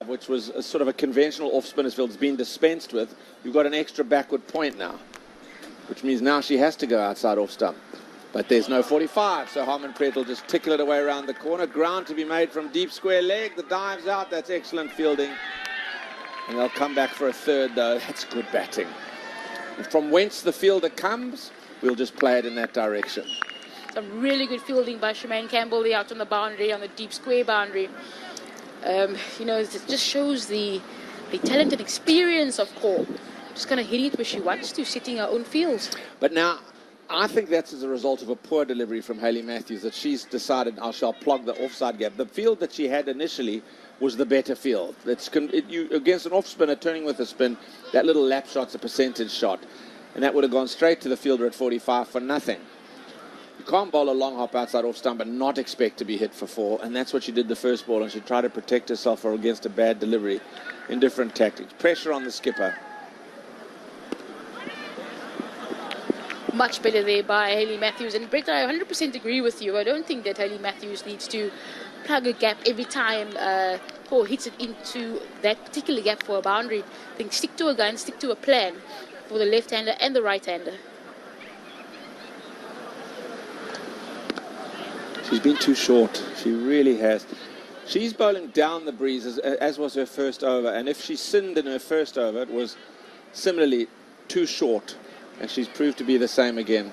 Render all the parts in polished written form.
which was a sort of a conventional off-spinner's field, has been dispensed with. You've got an extra backward point now, which means now she has to go outside off stump. But there's no 45, so Harmanpreet will just tickle it away around the corner. Ground to be made from deep square leg. The dive's out. That's excellent fielding. And they'll come back for a third, though. That's good batting. From whence the fielder comes, we'll just play it in that direction. Some really good fielding by Shemaine Campbell out on the boundary, on the deep square boundary. You know, it just shows the talent and experience of Kaur. Just kind of hitting it where she wants to, setting her own fields. But now, I think that's as a result of a poor delivery from Hayley Matthews, that she's decided, I shall plug the offside gap. The field that she had initially was the better field. Against an off-spinner turning with a spin, that little lap shot's a percentage shot. And that would have gone straight to the fielder at 45 for nothing. You can't bowl a long hop outside off stump and not expect to be hit for 4. And that's what she did the first ball, and she tried to protect herself against a bad delivery in different tactics. Pressure on the skipper. Much better there by Hayley Matthews. And Brett, I 100% agree with you. I don't think that Hayley Matthews needs to plug a gap every time Kaur hits it into that particular gap for a boundary. I think stick to a gun, stick to a plan for the left-hander and the right-hander. She's been too short. She really has. She's bowling down the breeze, as was her first over. And if she sinned in her first over, it was similarly too short. And she's proved to be the same again.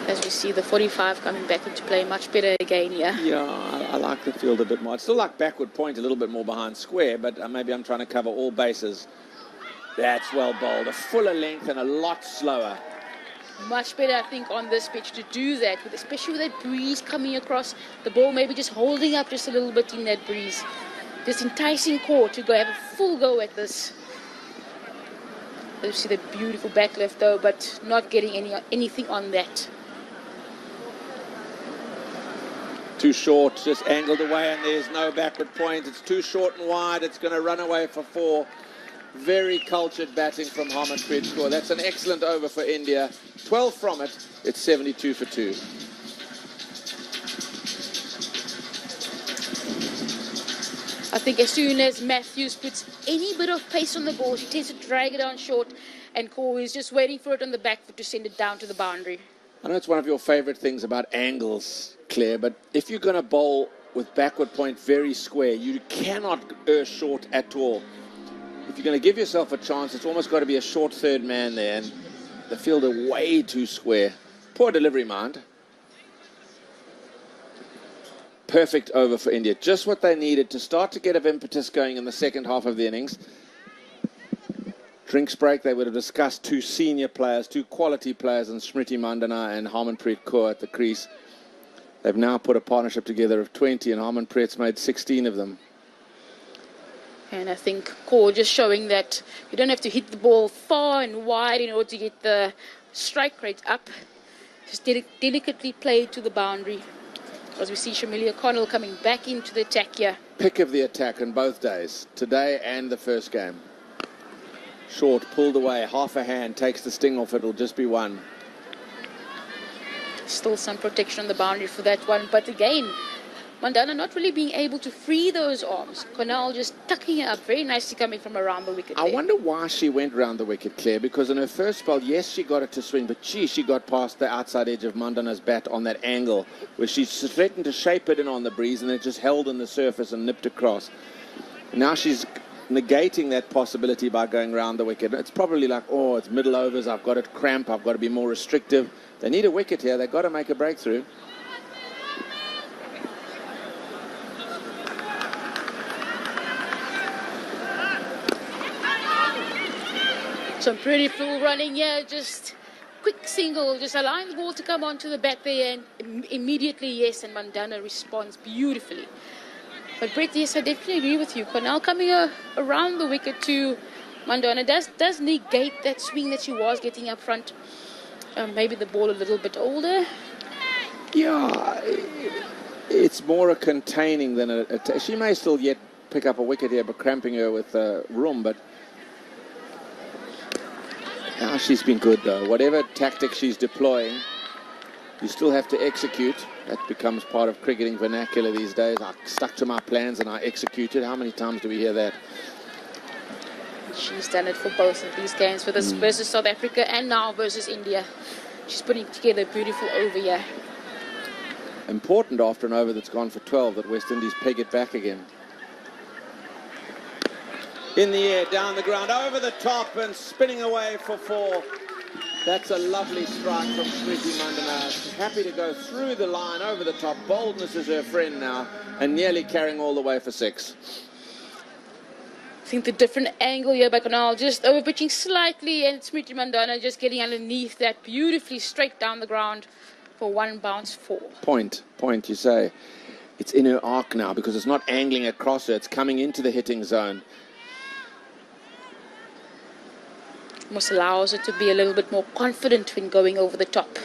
As we see the 45 coming back into play much better again here. Yeah, I like the field a bit more. I still like backward point a little bit more behind square, but maybe I'm trying to cover all bases. That's well bowled. A fuller length and a lot slower. Much better, I think, on this pitch to do that, especially with that breeze coming across. The ball maybe just holding up just a little bit in that breeze. Just enticing Kaur to go have a full go at this. You see the beautiful back left though, but not getting anything on that. Too short, just angled away, and there's no backward point. It's too short and wide. It's going to run away for 4. Very cultured batting from Harmanpreet Kaur. That's an excellent over for India. 12 from it. It's 72 for 2. I think as soon as Matthews puts any bit of pace on the ball, she tends to drag it down short, and Kaur is just waiting for it on the back foot to send it down to the boundary. I know it's one of your favourite things about angles, Claire, but if you're going to bowl with backward point very square, you cannot err short at all. If you're going to give yourself a chance, it's almost got to be a short third man there, and the fielder way too square. Poor delivery, mind. Perfect over for India. Just what they needed to start to get of impetus going in the second half of the innings. Drinks break, they would have discussed 2 senior players, 2 quality players, and Smriti Mandana and Harmanpreet Kaur at the crease. They've now put a partnership together of 20, and Harmanpreet's made 16 of them. And I think Kaur just showing that you don't have to hit the ball far and wide in order to get the strike rate up. Just delicately played to the boundary. As we see Shamilia Connell coming back into the attack here. Pick of the attack on both days, today and the first game. Short, pulled away, half a hand, takes the sting off, it'll just be 1. Still some protection on the boundary for that one, but again, Mandana not really being able to free those arms. Connell just tucking it up very nicely coming from around the wicket. I wonder why she went round the wicket, Claire, because in her first spell, yes, she got it to swing, but gee, she got past the outside edge of Mandana's bat on that angle, where she threatened to shape it in on the breeze, and it just held in the surface and nipped across. Now she's negating that possibility by going round the wicket. It's probably like, oh, it's middle overs, I've got it cramp, I've got to be more restrictive. They need a wicket here, they've got to make a breakthrough. Some pretty full running here, just quick single, just allowing the ball to come onto the bat there, and immediately, yes, and Mandana responds beautifully. But Brett, yes, I definitely agree with you. Connell coming around the wicket to Mandana does negate that swing that she was getting up front. Maybe the ball a little bit older. Yeah, it's more a containing than a she may still yet pick up a wicket here, but cramping her with room, but she's been good though. Whatever tactic she's deploying, You still have to execute. That becomes part of cricketing vernacular these days. I stuck to my plans and I executed. How many times do we hear that? She's done it for both of these games, for this versus South Africa and now versus India. She's putting together a beautiful over here. Important after an over that's gone for 12 that West Indies peg it back again. In the air, down the ground, over the top and spinning away for 4. That's a lovely strike from Smriti Mandana. Happy to go through the line, over the top. Boldness is her friend now, and nearly carrying all the way for 6. I think the different angle here by Kunal, just over pitching slightly, and Smriti Mandana just getting underneath that beautifully straight down the ground for 1 bounce 4. Point, you say. It's in her arc now because it's not angling across her, it's coming into the hitting zone. Almost allows her to be a little bit more confident when going over the top.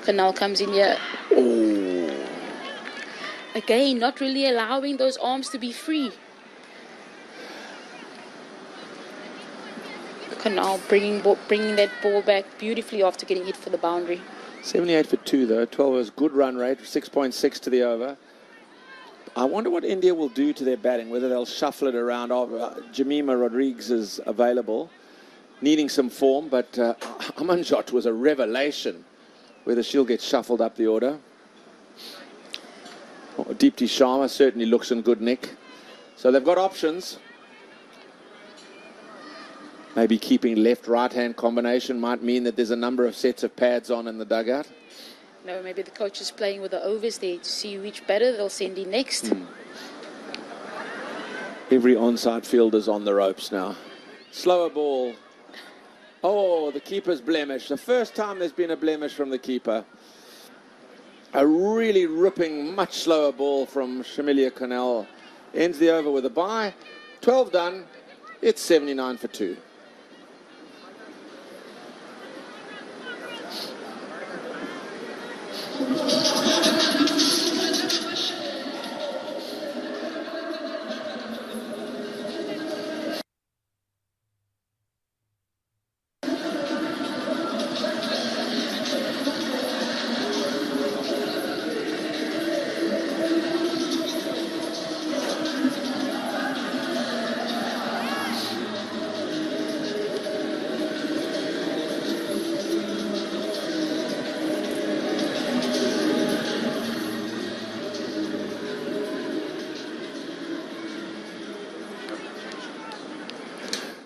Kunal comes in here. Ooh. Again, not really allowing those arms to be free. Kunal bringing that ball back beautifully after getting hit for the boundary. 78 for 2 though. 12 overs, good run rate, 6.6 to the over. I wonder what India will do to their batting, whether they'll shuffle it around. Jemima Rodriguez is available, needing some form, but Amanjot was a revelation. Whether she'll get shuffled up the order. Deepti Sharma certainly looks in good nick. So they've got options. Maybe keeping left-right-hand combination might mean that there's a number of sets of pads on in the dugout. No, maybe the coach is playing with the overs there to see which batter they'll send in next. Every onside fielder's on the ropes now. Slower ball. Oh, the keeper's blemish. The first time there's been a blemish from the keeper. A really ripping, much slower ball from Shamilia Kunal. Ends the over with a bye. 12 done. It's 79 for 2.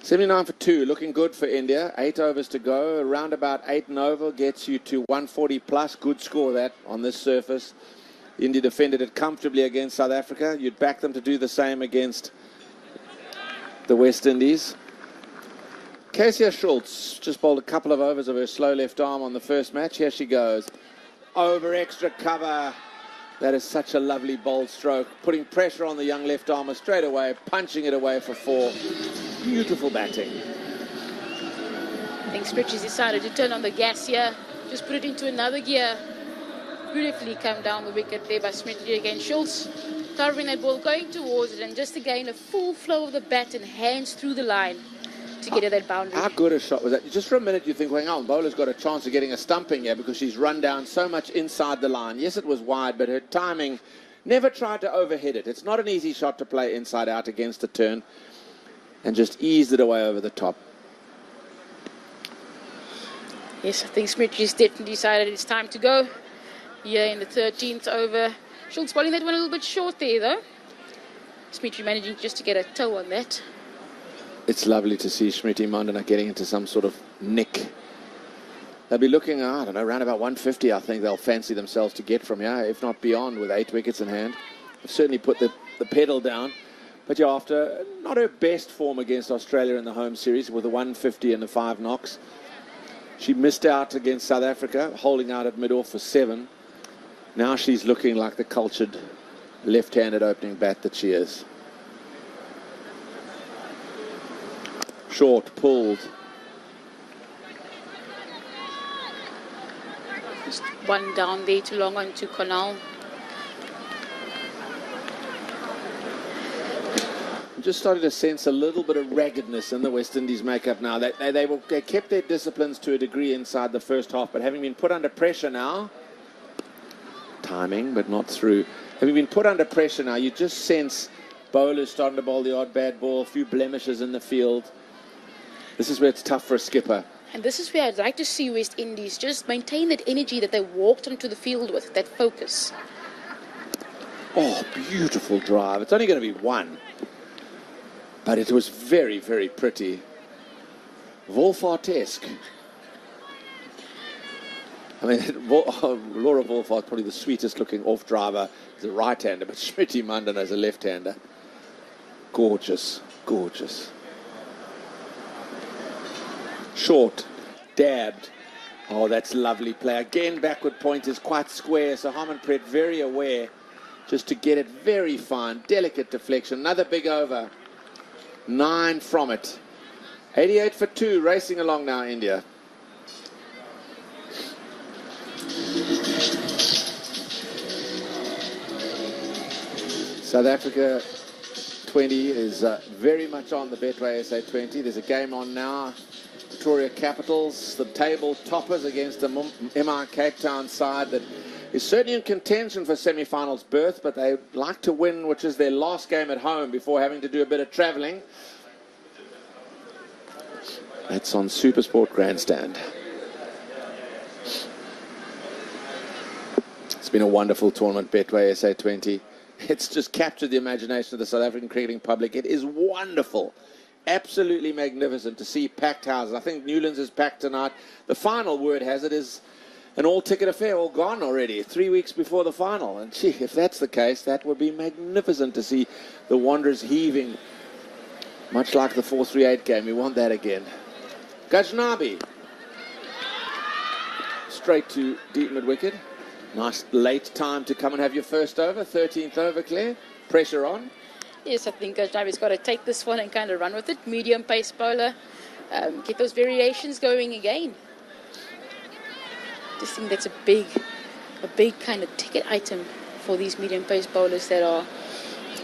$79 for 2, looking good for India. 8 overs to go. Around about 8 and over gets you to 140 plus. Good score that on this surface. India defended it comfortably against South Africa. You'd back them to do the same against the West Indies. Kezia Schultz just bowled a couple of overs of her slow left arm on the first match. Here she goes. Over extra cover. That is such a lovely bold stroke. Putting pressure on the young left armer straight away. Punching it away for 4. Beautiful batting. I think Spritches decided to turn on the gas here. Just put it into another gear. Beautifully come down the wicket there by Smriti against Schultz. Covering that ball, going towards it, and just again a full flow of the bat and hands through the line to get at that boundary. How good a shot was that? Just for a minute you think, well, hang on, bowler's got a chance of getting a stumping here because she's run down so much inside the line. Yes, it was wide, but her timing, never tried to overhit it. It's not an easy shot to play inside out against a turn, and just eased it away over the top. Yes, I think Smriti's definitely decided it's time to go. Here in the 13th over. Schultz bowling that one a little bit short there, though. Smriti managing just to get a toe on that. It's lovely to see Smriti Mandana getting into some sort of nick. They'll be looking, I don't know, around about 150, I think they'll fancy themselves to get from here, if not beyond, with 8 wickets in hand. They've certainly put the pedal down. But yeah, after not her best form against Australia in the home series with the 150 and the 5 knocks, she missed out against South Africa, holding out at mid-off for 7. Now she's looking like the cultured left-handed opening bat that she is. Short, pulled. Just one down there, too long on to Kunal. I'm just starting to sense a little bit of raggedness in the West Indies makeup now. They kept their disciplines to a degree inside the first half, but having been put under pressure now, timing, but not through. Having been put under pressure now, you just sense bowlers starting to bowl the odd bad ball, a few blemishes in the field. This is where it's tough for a skipper. And this is where I'd like to see West Indies just maintain that energy that they walked onto the field with, that focus. Oh, beautiful drive. It's only going to be one. But it was very, very pretty. Wolfart-esque. I mean, Laura Wolfart, probably the sweetest looking off driver, is a right-hander, but Smriti Mandana is a left-hander. Gorgeous, gorgeous. Short, dabbed. Oh, that's lovely play. Again, backward point is quite square, so Harmanpreet very aware just to get it very fine. Delicate deflection. Another big over. 9 from it. 88 for 2, racing along now, India. South Africa 20 is very much on the Betway SA 20. There's a game on now. Victoria Capitals, the table toppers against the MI Cape Town side that is certainly in contention for semi-finals berth, but they like to win, which is their last game at home before having to do a bit of travelling. That's on Supersport Grandstand. It's been a wonderful tournament, Betway SA 20. It's just captured the imagination of the South African cricketing public. It is wonderful. Absolutely magnificent to see packed houses. I think Newlands is packed tonight. The final, word has it, is an all-ticket affair, all gone already, 3 weeks before the final. And gee, if that's the case, that would be magnificent to see the Wanderers heaving, much like the 4-3-8 game. We want that again. Ghaznavi. Straight to deep mid-wicket. Nice late time to come and have your first over. 13th over, Claire. Pressure on. Yes, I think Ghaznavi's got to take this one and kind of run with it. Medium pace bowler. Get those variations going again. Just think that's a big kind of ticket item for these medium pace bowlers that are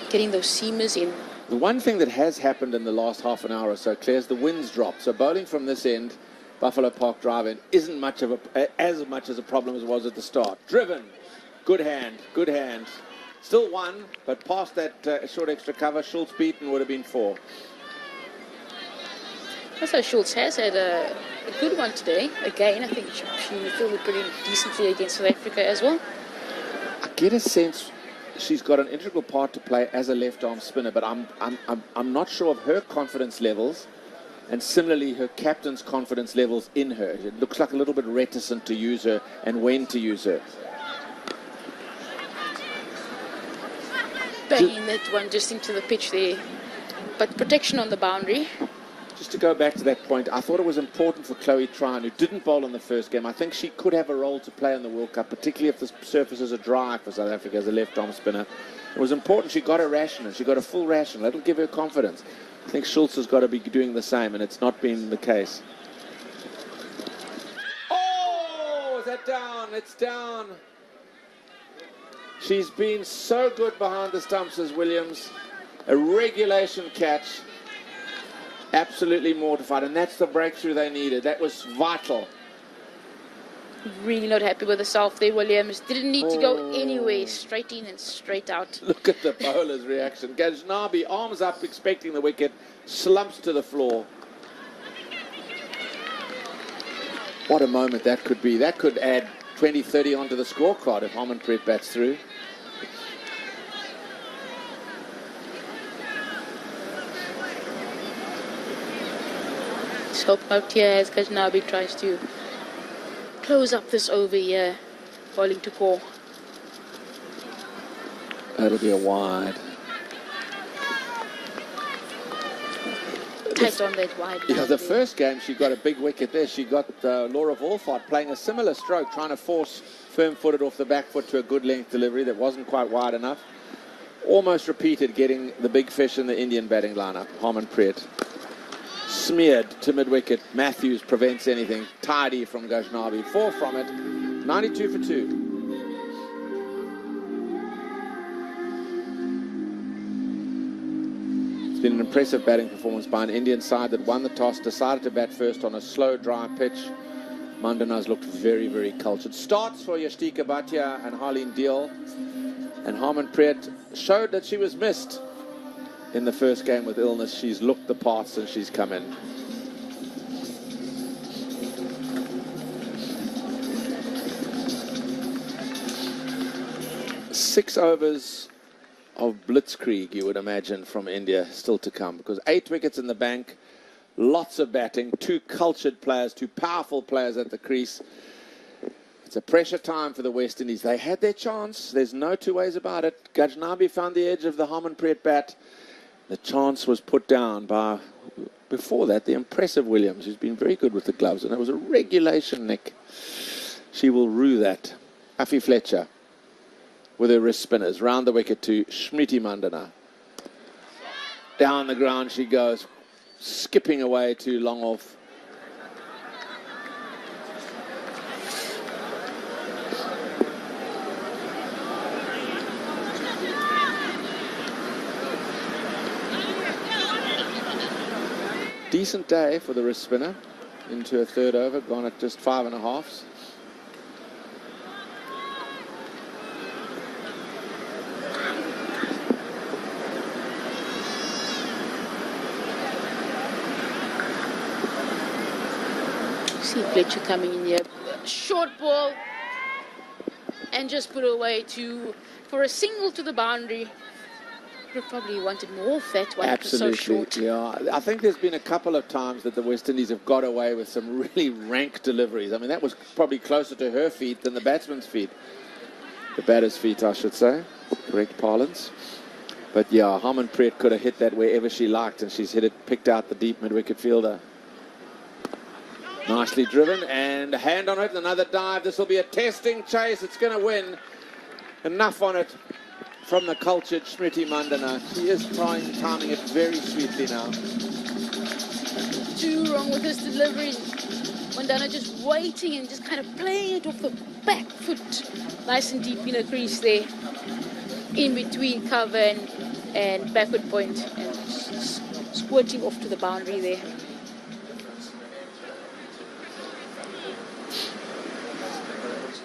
getting those seamers in. The one thing that has happened in the last half an hour or so, Claire, is the wind's dropped. So bowling from this end, Buffalo Park Drive-In, isn't much of as much as a problem as it was at the start. Driven. Good hand. Good hand. Still one, but past that short extra cover, Schultz beaten would have been 4. Also, Schultz has had a good one today. Again, I think she fielded pretty decently against South Africa as well. I get a sense she's got an integral part to play as a left-arm spinner, but I'm not sure of her confidence levels, and similarly her captain's confidence levels in her. It looks like a little bit reticent to use her and when to use her. Banging that one just into the pitch there, but protection on the boundary. Just to go back to that point, I thought it was important for Chloe Tryon, who didn't bowl in the first game. I think she could have a role to play in the World Cup, particularly if the surfaces are dry for South Africa as a left-arm spinner. It was important she got a ration, and she got a full ration. That'll give her confidence. I think Schultz has got to be doing the same, and it's not been the case. Oh, is that down? It's down. She's been so good behind the stumps as Williams. A regulation catch. Absolutely mortified, and that's the breakthrough they needed. That was vital. Really not happy with herself there, Williams. Didn't need to go anywhere. Straight in and straight out. Look at the bowler's reaction. Ghaznavi, arms up, expecting the wicket, slumps to the floor. What a moment that could be. That could add 20-30 onto the scorecard if Harmanpreet bats through. Hope out here as Ghaznavi tries to close up this over here, bowling to Kaur. That'll be a wide. Tight on that wide. Yeah, the first game she got a big wicket there. She got Laura Wolfart playing a similar stroke, trying to force firm-footed off the back foot to a good length delivery that wasn't quite wide enough. Almost repeated getting the big fish in the Indian batting lineup. Harmanpreet. Smeared to mid-wicket. Matthews prevents anything. Tidy from Ghaznavi. 4 from it. 92 for 2. It's been an impressive batting performance by an Indian side that won the toss, decided to bat first on a slow, dry pitch. Mandana's looked very, very cultured. Starts for Yashtika Bhatia and Harleen Deal. And Harmanpreet showed that she was missed in the first game with illness. She's looked the part since she's come in. Six overs of blitzkrieg, you would imagine, from India still to come, because 8 wickets in the bank, lots of batting, 2 cultured players, 2 powerful players at the crease. It's a pressure time for the West Indies. They had their chance. There's no two ways about it. Gajnabi found the edge of the Harmanpreet bat. The chance was put down by, before that, the impressive Williams, who's been very good with the gloves. And it was a regulation, Nick. She will rue that. Afi Fletcher with her wrist spinners. Round the wicket to Smriti Mandana. Down the ground she goes, skipping away to long off. Decent day for the wrist spinner into a third over, gone at just 5.5. See Fletcher coming in here, short ball, and just put away for a single to the boundary. Would have probably wanted more of that one. Absolutely, So short. yeah. I think there's been a couple of times that the West Indies have got away with some really rank deliveries. I mean, that was probably closer to her feet than the batsman's feet. The batter's feet, I should say. Correct parlance. But yeah, Harmanpreet could have hit that wherever she liked, and she's hit it, picked out the deep mid-wicket fielder. Nicely driven, and a hand on it, another dive. This will be a testing chase. It's going to win. Enough on it from the cultured Smriti Mandana. She is timing it very sweetly now. Too wrong with his delivery. Mandana just waiting and just kind of playing it off the back foot. Nice and deep in the crease there. In between cover and backward point. And just squirting off to the boundary there.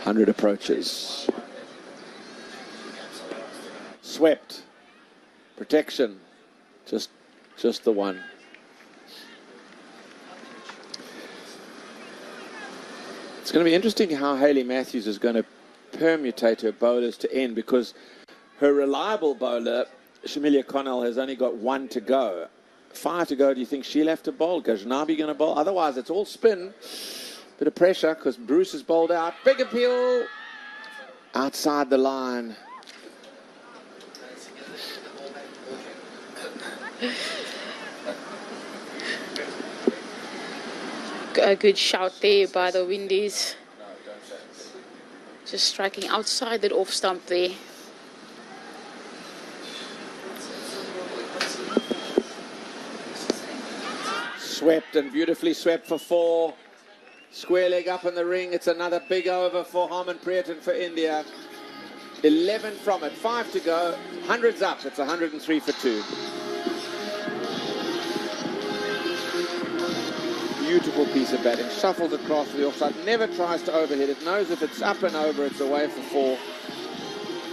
Hundred approaches. Swept. Protection. Just the one. It's going to be interesting how Hayley Matthews is going to permutate her bowlers to end, because her reliable bowler, Shamilia Connell, has only got 1 to go. 5 to go. Do you think she'll have to bowl? Gajnabi going to bowl? Otherwise, it's all spin. Bit of pressure because Bruce is bowled out. Big appeal. Outside the line. A good shout there by the Windies. Just striking outside that off stump there. Swept and beautifully swept for 4. Square leg up in the ring. It's another big over for Harmanpreet and for India. 11 from it. 5 to go. 100's up. It's 103 for 2. Beautiful piece of batting. Shuffles across the offside. Never tries to overhit it. Knows if it's up and over, it's away for 4.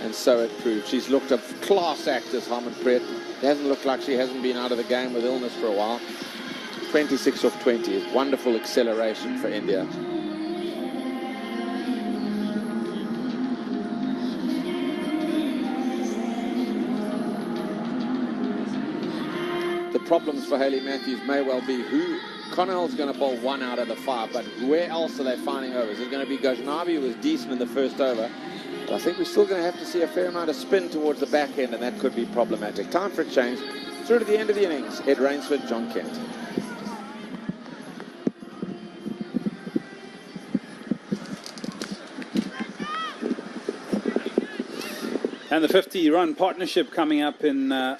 And so it proved. She's looked a class act as Harmanpreet. It hasn't looked like she hasn't been out of the game with illness for a while. 26 off 20 is wonderful acceleration for India. The problems for Hayley Matthews may well be who. Connell's going to bowl 1 out of the 5, but where else are they finding overs? Is it going to be Gajnabi, who was decent in the first over? But I think we're still going to have to see a fair amount of spin towards the back end, and that could be problematic. Time for a change. Through to the end of the innings. Ed Rainsford, John Kent. And the 50-run partnership coming up in the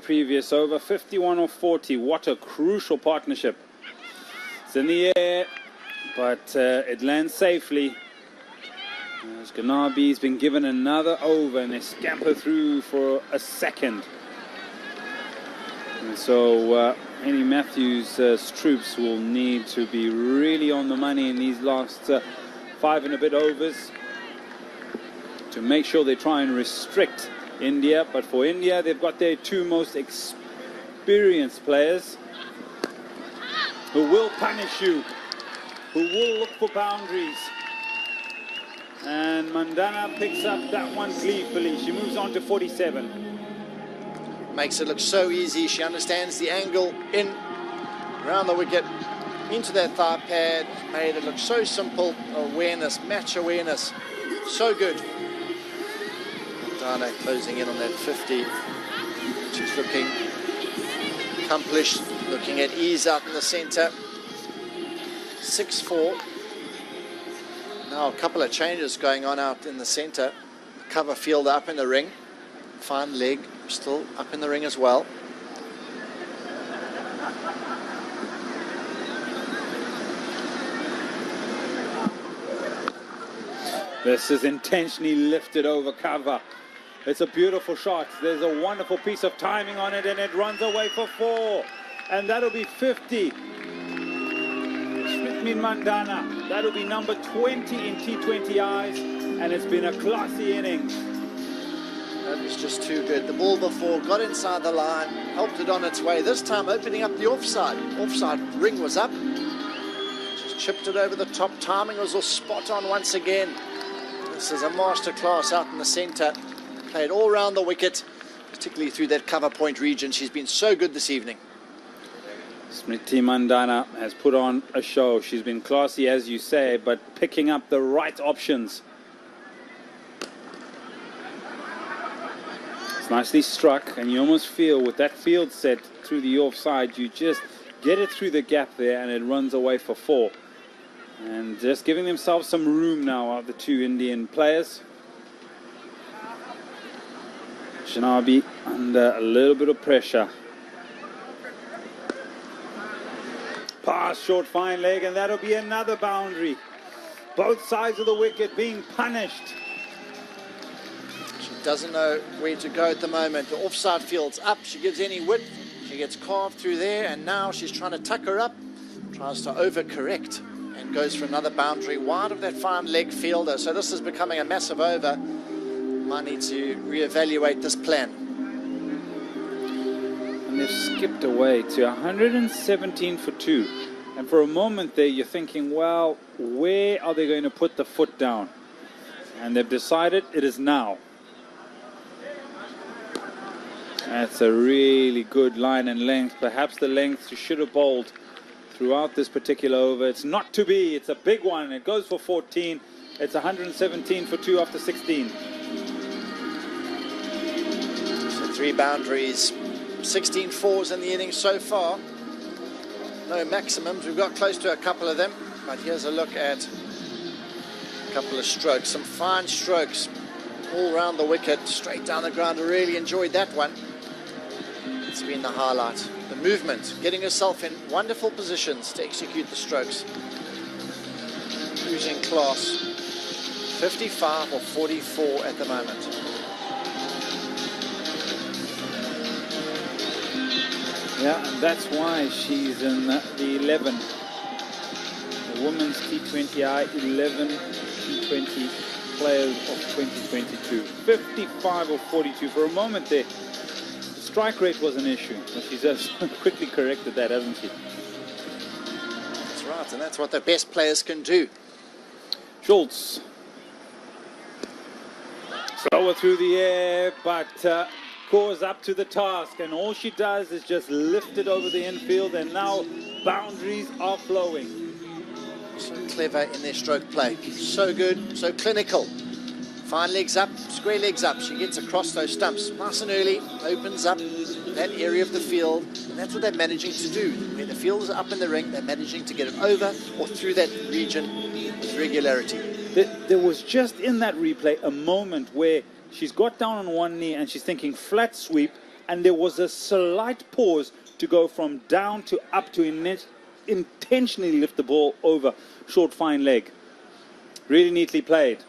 previous over. 51 off 40. What a crucial partnership. It's in the air, but it lands safely. As Ganabi's been given another over, and they scamper through for a second. And so Haley Matthews' troops will need to be really on the money in these last 5 and a bit overs to make sure they try and restrict India. But for India, they've got their 2 most experienced players who will punish you, who will look for boundaries. And Mandana picks up that one gleefully. She moves on to 47. Makes it look so easy. She understands the angle in, around the wicket, into that thigh pad. Made it look so simple. Awareness, match awareness. So good. Dana closing in on that 50. She's looking accomplished. Looking at ease out in the centre. 6-4. Now a couple of changes going on out in the centre. Cover fielder up in the ring. Fine leg still up in the ring as well. This is intentionally lifted over cover. It's a beautiful shot. There's a wonderful piece of timing on it, and it runs away for 4. And that'll be 50. Smriti Mandana. That'll be number 20 in T20Is, and it's been a classy innings. That was just too good. The ball before got inside the line, helped it on its way. This time opening up the offside. Offside ring was up. Just chipped it over the top. Timing was all spot on once again. This is a masterclass out in the centre. Played all round the wicket, particularly through that cover point region. She's been so good this evening. Smriti Mandana has put on a show. She's been classy, as you say, but picking up the right options. It's nicely struck, and you almost feel with that field set through the offside, you just get it through the gap there and it runs away for 4. And just giving themselves some room now are the 2 Indian players. Shanabi under a little bit of pressure. Pass, short, fine leg, and that'll be another boundary. Both sides of the wicket being punished. She doesn't know where to go at the moment. The offside field's up. She gives any width. She gets carved through there, and now she's trying to tuck her up. Tries to overcorrect and goes for another boundary wide of that fine leg fielder. So this is becoming a massive over. Might need to reevaluate this plan. And they've skipped away to 117 for 2. And for a moment there, you're thinking, well, where are they going to put the foot down? And they've decided it is now. That's a really good line and length. Perhaps the length you should have bowled throughout this particular over. It's not to be. It's a big one. It goes for 14. It's 117 for 2 after 16. So 3 boundaries, 16 fours in the innings so far. No maximums. We've got close to a couple of them. But here's a look at a couple of strokes. Some fine strokes all round the wicket, straight down the ground. I really enjoyed that one. It's been the highlight. The movement, getting herself in wonderful positions to execute the strokes. Losing class. 55 or 44 at the moment. Yeah, and that's why she's in the 11. The women's T20I 11 T20 players of 2022. 55 or 42 for a moment there. The strike rate was an issue, but she's just quickly corrected that, hasn't she? That's right, and that's what the best players can do. Schultz. Slower through the air, but Kaur's up to the task, and all she does is just lift it over the infield, and now boundaries are flowing. So clever in their stroke play. So good, so clinical. Fine legs up, square legs up. She gets across those stumps nice and early, opens up that area of the field, and that's what they're managing to do. When the field is up in the ring, they're managing to get it over or through that region with regularity. There was just in that replay a moment where she's got down on one knee and she's thinking flat sweep, and there was a slight pause to go from down to up to intentionally lift the ball over short fine leg. Really neatly played.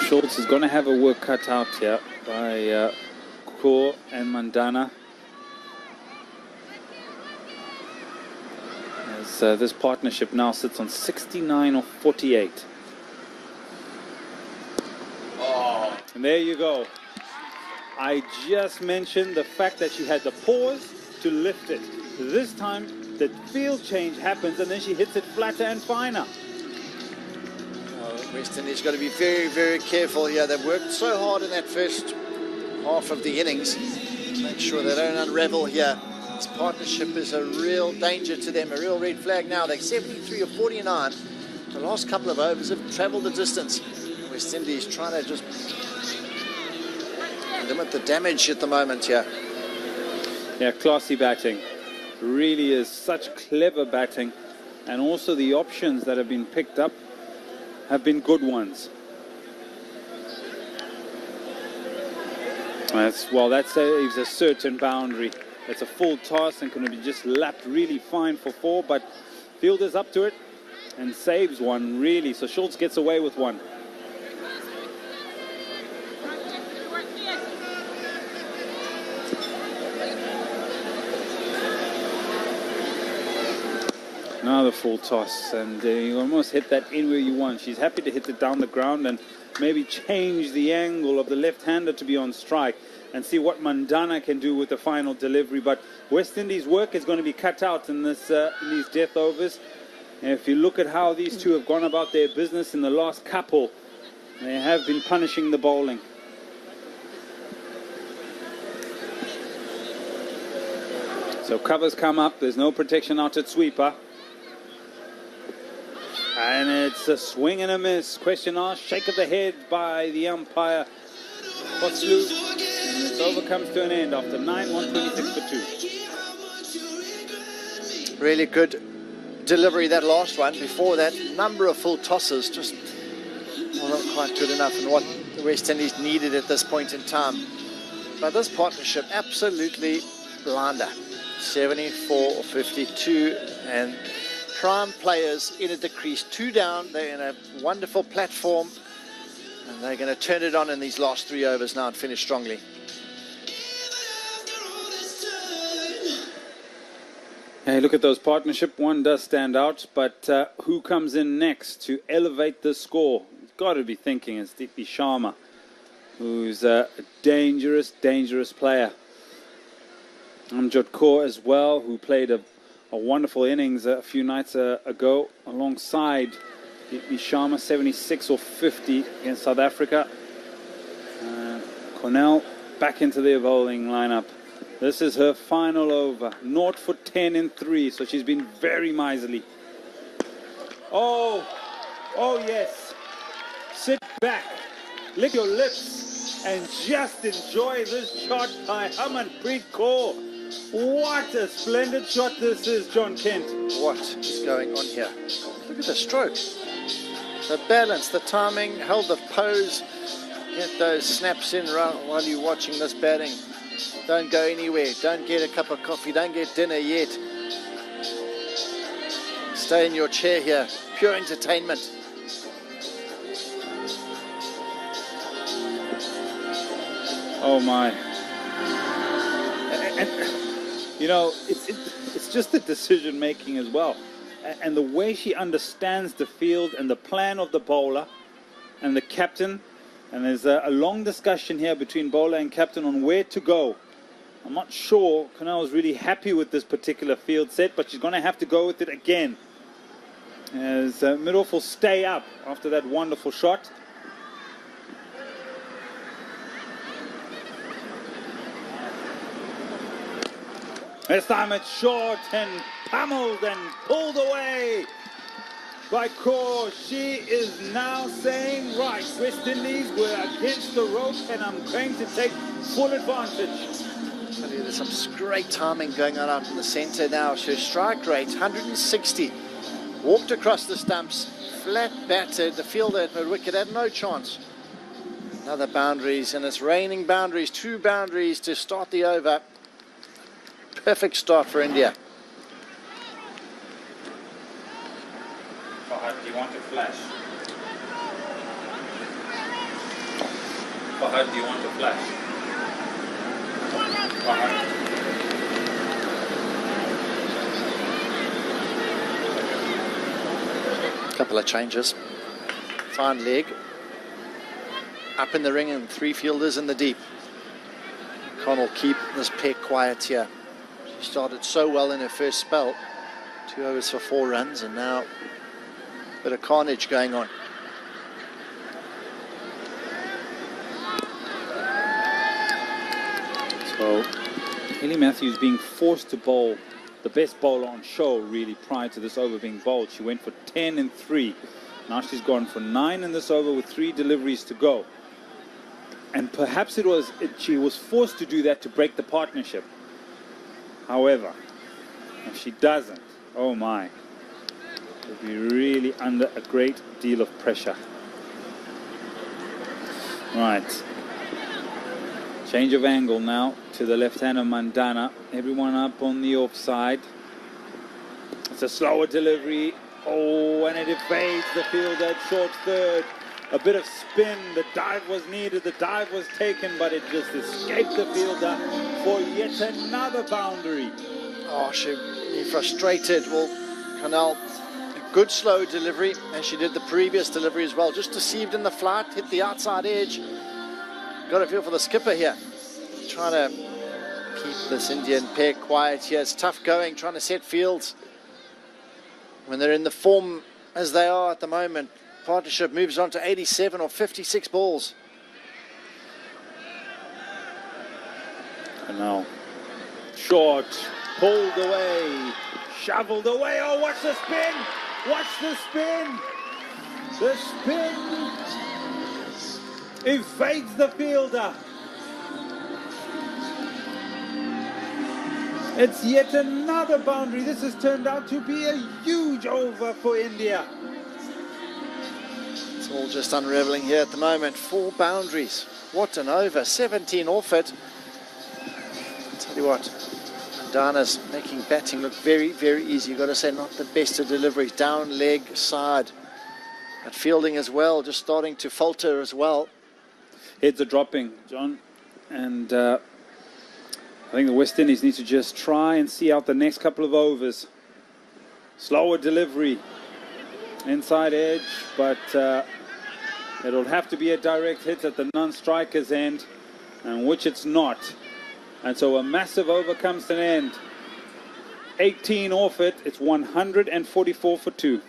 So Schultz is going to have a work cut out here by Kaur and Mandana. As this partnership now sits on 69 of 48. And there you go. I just mentioned the fact that she had the pause to lift it. This time, the field change happens and then she hits it flatter and finer. West Indies got to be very, very careful here. They've worked so hard in that first half of the innings to make sure they don't unravel here. This partnership is a real danger to them, a real red flag now. They're 73 of 49. The last couple of overs have travelled the distance. West Indies trying to just limit the damage at the moment here. Yeah, classy batting. Really is such clever batting. And also the options that have been picked up have been good ones. That saves a certain boundary. It's a full toss and can be just lapped really fine for 4, but fielder's up to it and saves one really. So Schultz gets away with one. Another full toss, and you almost hit that in where you want. She's happy to hit it down the ground and maybe change the angle of the left-hander to be on strike and see what Mandana can do with the final delivery. But West Indies' work is going to be cut out in these death overs. And if you look at how these two have gone about their business in the last couple, they have been punishing the bowling. So covers come up. There's no protection out at sweeper. And it's a swing and a miss. Question asked, shake of the head by the umpire, Potslu. And this over comes to an end after 9, 126 for 2. Really good delivery, that last one. Before that, number of full tosses, just not quite good enough and what the West Indies needed at this point in time. But this partnership, absolutely blinder. 74 or 52, and prime players in at the crease, 2 down. They're in a wonderful platform, and they're going to turn it on in these last 3 overs now and finish strongly. Hey, look at those partnership. One does stand out, but who comes in next to elevate the score? You've got to be thinking it's Deepi Sharma, who's a dangerous, dangerous player. Amjad Kaur as well, who played a wonderful innings a few nights ago alongside Deepi Sharma, 76 or 50 against South Africa. Cornell back into their bowling lineup. This is her final over. 0 for 10 in 3, so she's been very miserly. Oh yes. Sit back, lick your lips, and just enjoy this shot by Harmanpreet Kaur. What a splendid shot this is, John Kent. What is going on here? Look at the stroke. The balance, the timing, held the pose. Get those snaps in while you're watching this batting. Don't go anywhere. Don't get a cup of coffee. Don't get dinner yet. Stay in your chair here. Pure entertainment. Oh my. And you know, it's just the decision making as well. And the way she understands the field and the plan of the bowler and the captain. And there's a long discussion here between bowler and captain on where to go. I'm not sure Cornell is really happy with this particular field set, but she's going to have to go with it again. As Middleoff will stay up after that wonderful shot. This time it's short and pummeled and pulled away by Kaur. She is now saying, right, West Indies, we're against the rope and I'm going to take full advantage. I tell you, there's some great timing going on out in the centre now. Her strike rate, 160. Walked across the stumps, flat batted. The fielder at mid-wicket had no chance. Another boundaries, and it's raining boundaries. 2 boundaries to start the over. Perfect start for India. Do you want to flash? Fahad, do you want a flash? Fahad. Couple of changes. Fine leg. Up in the ring and 3 fielders in the deep. Connell keep this pair quiet here. She started so well in her first spell. 2 overs for 4 runs, and now a bit of carnage going on. So Hayley Matthews being forced to bowl the best bowler on show really prior to this over being bowled. She went for 10 and 3. Now she's gone for 9 in this over with 3 deliveries to go. And perhaps she was forced to do that to break the partnership. However, if she doesn't, oh my, she'll be really under a great deal of pressure. Right. Change of angle now to the left-hander Mandana. Everyone up on the offside. It's a slower delivery. Oh, and it evades the fielder at short third. A bit of spin. The dive was needed. The dive was taken, but it just escaped the fielder for yet another boundary. Oh, she'd be frustrated. Well, Connell, a good slow delivery, and she did the previous delivery as well. Just deceived in the flight, hit the outside edge. Got a feel for the skipper here. Trying to keep this Indian pair quiet here. It's tough going, trying to set fields when they're in the form as they are at the moment. Partnership moves on to 87 or 56 balls. And now, short, pulled away, shoveled away. Oh, watch the spin! Watch the spin! The spin evades the fielder. It's yet another boundary. This has turned out to be a huge over for India. It's all just unraveling here at the moment. 4 boundaries. What an over. 17 off it. Tell you what, Mandana's making batting look very, very easy. You've got to say, not the best of deliveries. Down, leg, side. But fielding as well, just starting to falter as well. Heads are dropping, John. And I think the West Indies need to just try and see out the next couple of overs. Slower delivery. Inside edge, but it'll have to be a direct hit at the non-striker's end, and which it's not. And so a massive over comes to an end. 18 off it. It's 144 for 2.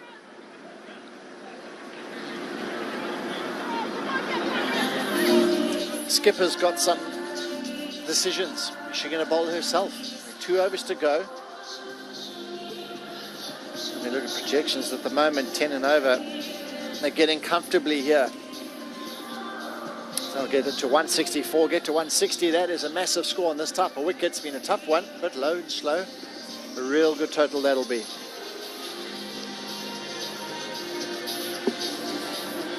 Skipper's got some decisions. Is she going to bowl herself? 2 overs to go. We look at projections at the moment, 10 and over. They're getting comfortably here. So they'll get it to 164, get to 160. That is a massive score on this type of wicket. It's been a tough one, a bit low and slow. A real good total that'll be.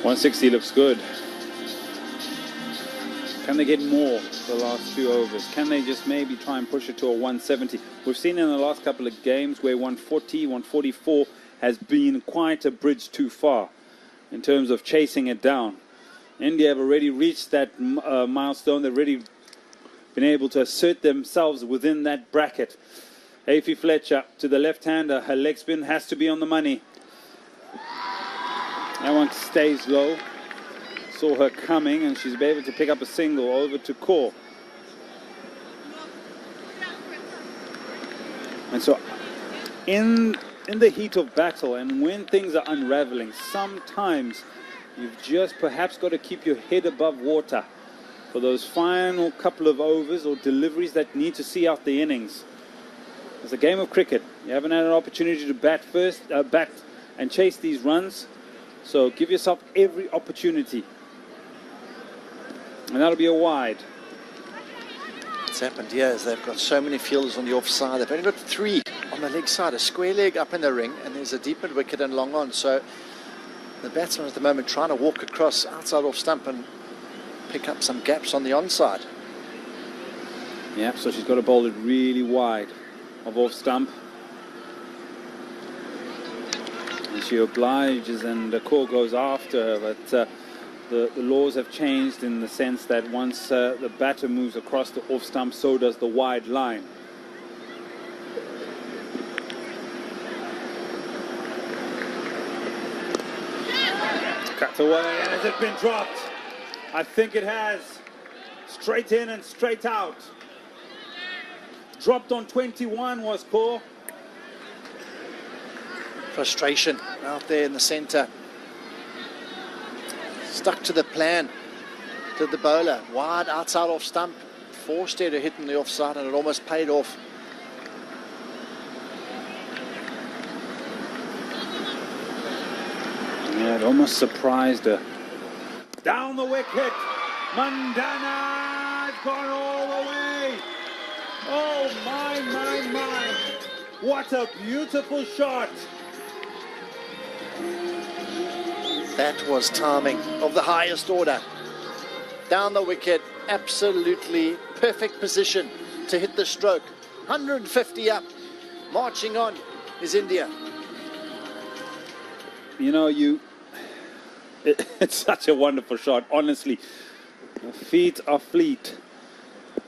160 looks good. Can they get more for the last 2 overs? Can they just maybe try and push it to a 170? We've seen in the last couple of games where 140, 144 has been quite a bridge too far in terms of chasing it down. India have already reached that milestone. They've already been able to assert themselves within that bracket. Afi Fletcher to the left-hander. Her leg spin has to be on the money. That one stays low. Saw her coming, and she's able to pick up a single over to Kaur. And so in the heat of battle and when things are unraveling, sometimes you've just perhaps got to keep your head above water for those final couple of overs or deliveries that need to see out the innings. It's a game of cricket. You haven't had an opportunity to bat and chase these runs, so give yourself every opportunity. And that'll be a wide. What's happened here is they've got so many fielders on the offside. They've only got 3 on the leg side. A square leg up in the ring, and there's a deep mid wicket and long on. So the batsman at the moment trying to walk across outside off stump and pick up some gaps on the onside. Yeah, so she's got to bowl it really wide of off stump. And she obliges, and the Kaur goes after her, but the laws have changed in the sense that once the batter moves across the off stump, so does the wide line. Cut away, and has it been dropped? I think it has. Straight in and straight out. Dropped on 21 was Kaur. Frustration out there in the centre. Stuck to the plan. Did the bowler. Wide outside off stump. Forced her to hit in the offside, and it almost paid off. Yeah, it almost surprised her. Down the wicket. Mandana has gone all the way. Oh, my, my, my. What a beautiful shot. That was timing of the highest order. Down the wicket, absolutely perfect position to hit the stroke. 150 up. Marching on is India. You know, it's such a wonderful shot, honestly. Her feet are fleet.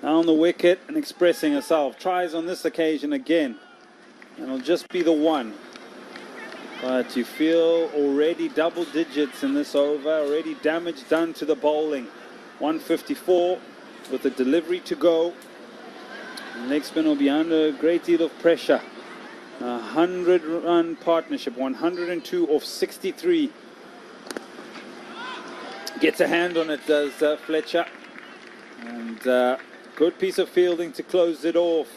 Down the wicket and expressing herself. Tries on this occasion again. And it'll just be the one. But you feel already double digits in this over. Already damage done to the bowling. 154 with the delivery to go. The leg spin will be under a great deal of pressure. 100-run partnership. 102 off 63. Gets a hand on it, does Fletcher. And good piece of fielding to close it off.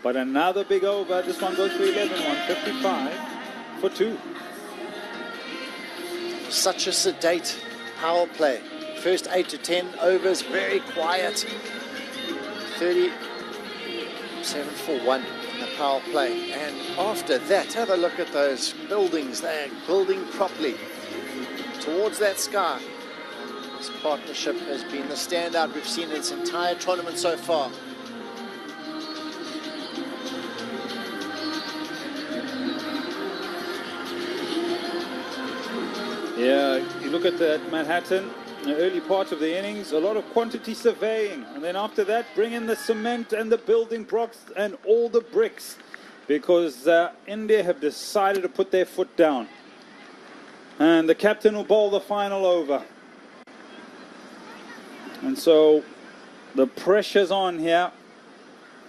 But another big over. This one goes for 11. 155 for 2. Such a sedate power play. First 8 to 10 overs, very quiet. 37 for 1 in the power play. And after that, have a look at those buildings. They're building properly towards that sky. This partnership has been the standout we've seen in its entire tournament so far. Yeah, you look at that Manhattan, the early part of the innings, a lot of quantity surveying. And then after that, bring in the cement and the building blocks and all the bricks. Because India have decided to put their foot down. And the captain will bowl the final over. And so the pressure's on here.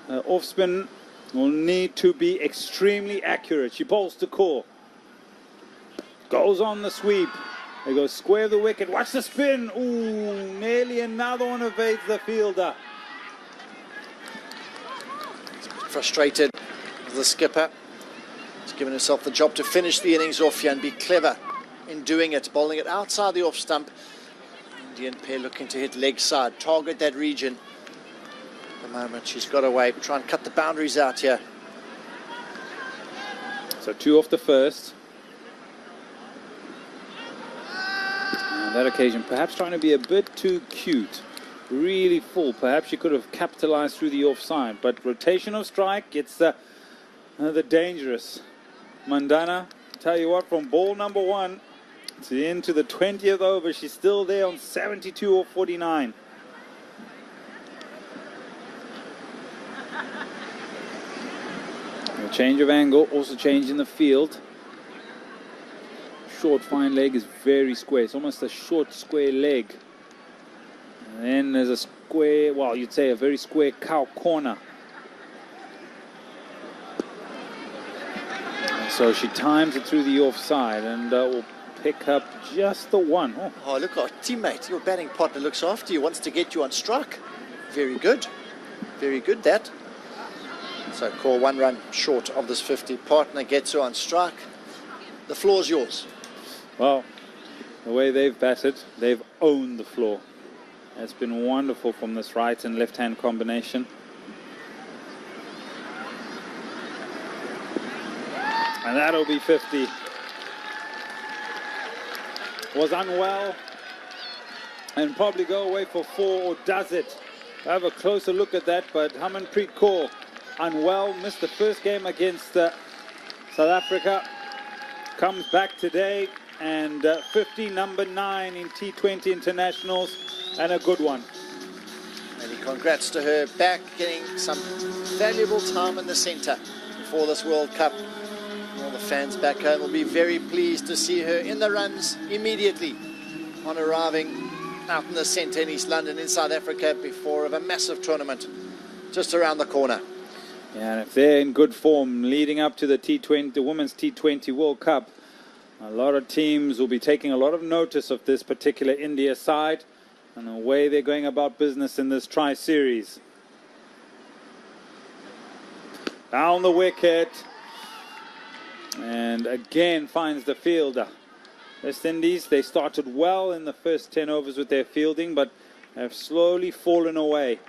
Off spin will need to be extremely accurate. She bowls to Kaur. Goes on the sweep. They go square the wicket. Watch the spin. Ooh, nearly another one evades the fielder. Frustrated as the skipper. He's given himself the job to finish the innings off here and be clever in doing it. Bowling it outside the off stump. Indian pair looking to hit leg side. Target that region. At the moment she's got away. Try and cut the boundaries out here. So 2 off the first. On that occasion, perhaps trying to be a bit too cute. Really full. Perhaps she could have capitalized through the offside. But rotation of strike, it's the dangerous. Mandana, tell you what, from ball number 1 to into the 20th over, she's still there on 72 or 49. A change of angle, also change in the field. Short fine leg is very square. It's almost a short square leg. And then there's a square, well, you'd say a very square cow corner. And so she times it through the offside and will pick up just the one. Oh, look, our teammate, your batting partner looks after you, wants to get you on strike. Very good. Very good, that. So Kaur 1 run short of this 50. Partner gets her on strike. The floor's yours. Well, the way they've batted, they've owned the floor. It's been wonderful from this right and left hand combination. And that'll be 50. Was unwell and probably go away for 4, or does it? I have a closer look at that, but Harmanpreet Kaur unwell, missed the first game against South Africa, comes back today. 150, number 9 in T20 internationals, and a good one. Many congrats to her back, getting some valuable time in the centre before this World Cup. All the fans back home will be very pleased to see her in the runs immediately on arriving out in the centre in East London in South Africa before of a massive tournament just around the corner. Yeah, and if they're in good form leading up to the T20, the Women's T20 World Cup, a lot of teams will be taking a lot of notice of this particular India side and the way they're going about business in this tri-series. Down the wicket, and again finds the fielder. West Indies, they started well in the first 10 overs with their fielding, but have slowly fallen away.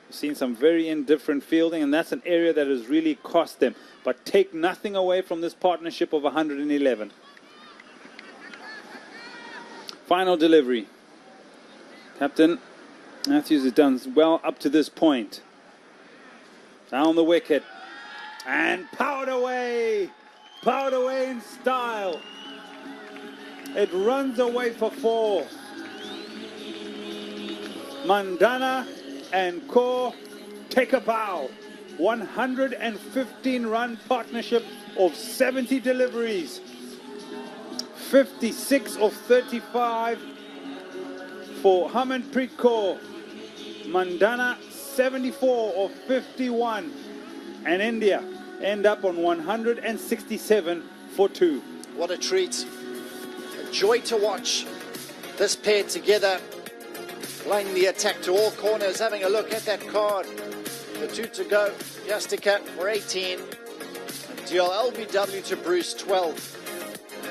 We've seen some very indifferent fielding, and that's an area that has really cost them. But take nothing away from this partnership of 111. Final delivery. Captain Matthews has done well up to this point. Down the wicket. And powered away in style. It runs away for 4. Mandana and Kaur take a bow. 115-run partnership of 70 deliveries. 56 of 35 for Harmanpreet Kaur. Mandana 74 of 51. And India end up on 167 for 2. What a treat. A joy to watch this pair together, playing the attack to all corners. Having a look at that card. The 2 to go. Yastika for 18. And deal LBW to Bruce 12.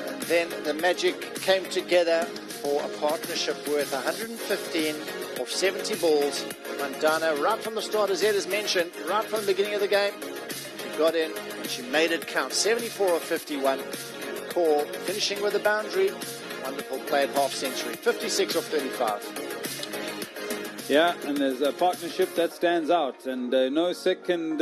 And then the magic came together for a partnership worth 115 of 70 balls. Mandana, right from the start, as Ed has mentioned, right from the beginning of the game, she got in and she made it count. 74 of 51. And Kaur finishing with a boundary. Wonderful play at half century. 56 of 35. Yeah, and there's a partnership that stands out, and no second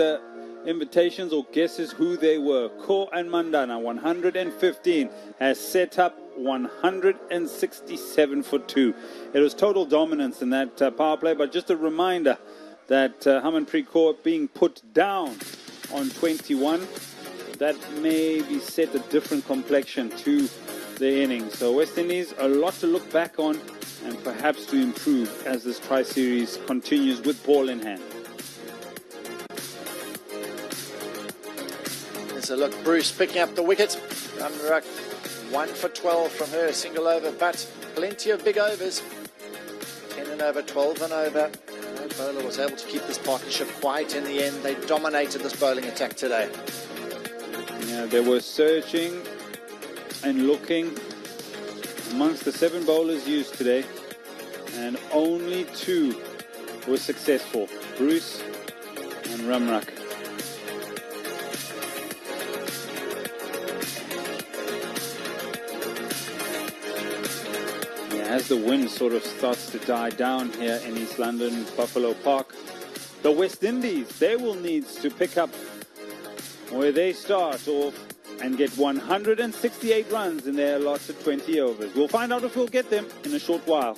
invitations or guesses who they were. Kaur and Mandana, 115, has set up 167 for 2. It was total dominance in that power play, but just a reminder that Harmanpreet Kaur being put down on 21, that maybe set a different complexion to the innings. So West Indies, a lot to look back on and perhaps to improve as this tri-series continues with ball in hand. There's a look, Bruce picking up the wicket. Ramruck, 1 for 12 from her, single over, but plenty of big overs. 10 and over, 12 and over. No bowler was able to keep this partnership quiet in the end. They dominated this bowling attack today. Yeah, they were searching and looking amongst the 7 bowlers used today, and only 2 were successful, Bruce and Ramruck. As the wind sort of starts to die down here in East London, Buffalo Park, the West Indies, they will need to pick up where they start off and get 168 runs in their allotted 20 overs. We'll find out if we'll get them in a short while.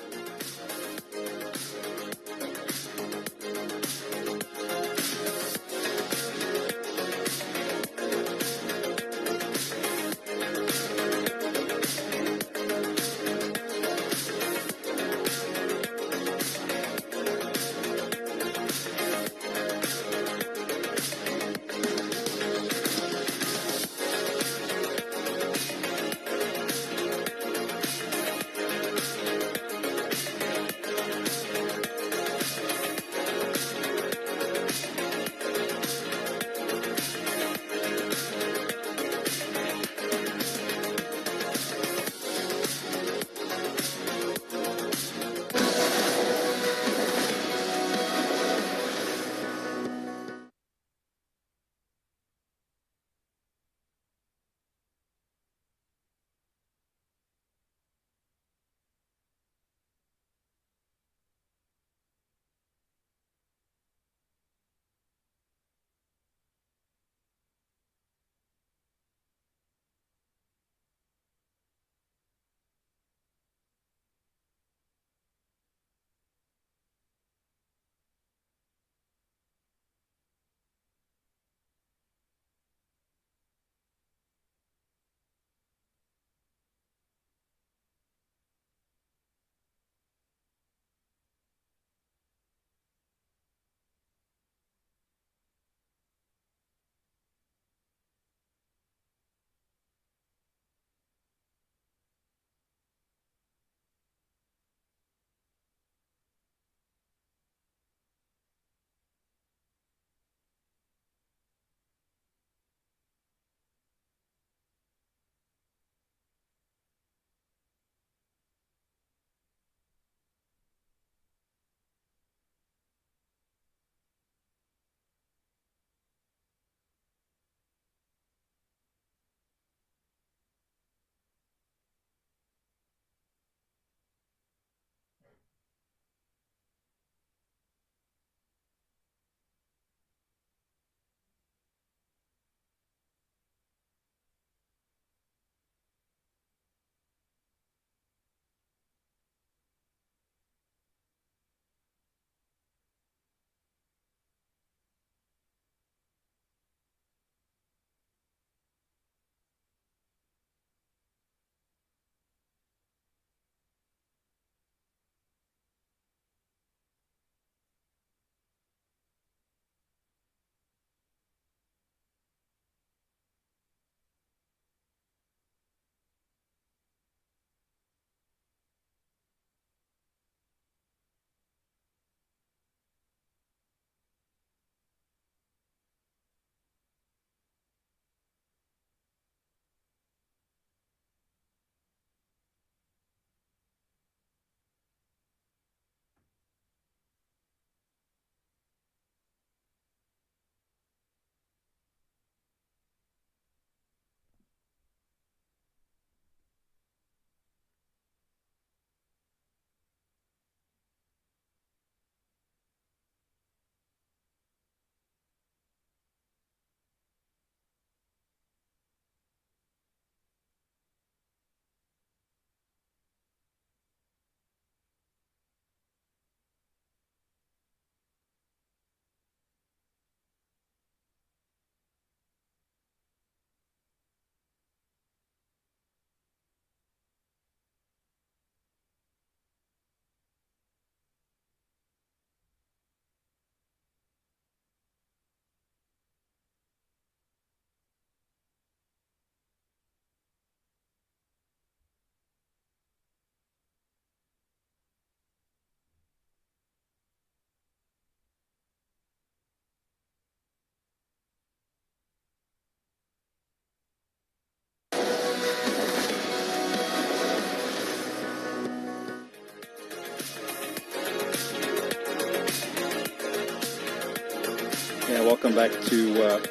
Welcome back to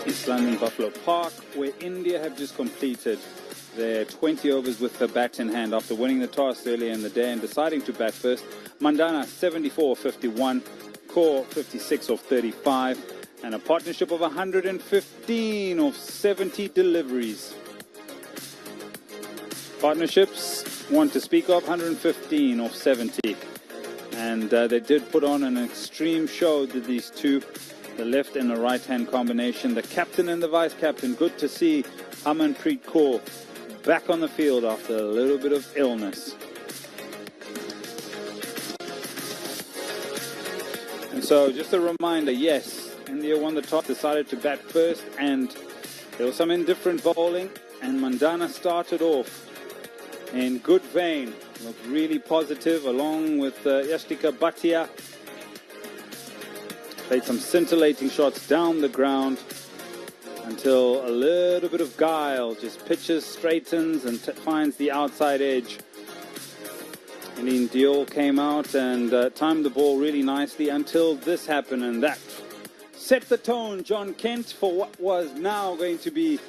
East London Buffalo Park, where India have just completed their 20 overs with the bat in hand after winning the toss earlier in the day and deciding to bat first. Mandana 74 of 51, Kaur 56 of 35, and a partnership of 115 of 70 deliveries. Partnerships, one to speak of, 115 of 70. And they did put on an extreme show, did these two, the left and the right-hand combination. The captain and the vice-captain, good to see Harmanpreet Kaur back on the field after a little bit of illness. And so just a reminder, yes, India won the toss, decided to bat first, and there was some indifferent bowling, and Mandana started off in good vein, looked really positive, along with Yastika Bhatia. Played some scintillating shots down the ground until a little bit of guile, just pitches, straightens, and finds the outside edge. Aline Diol came out and timed the ball really nicely until this happened, and that set the tone, John Kent, for what was now going to be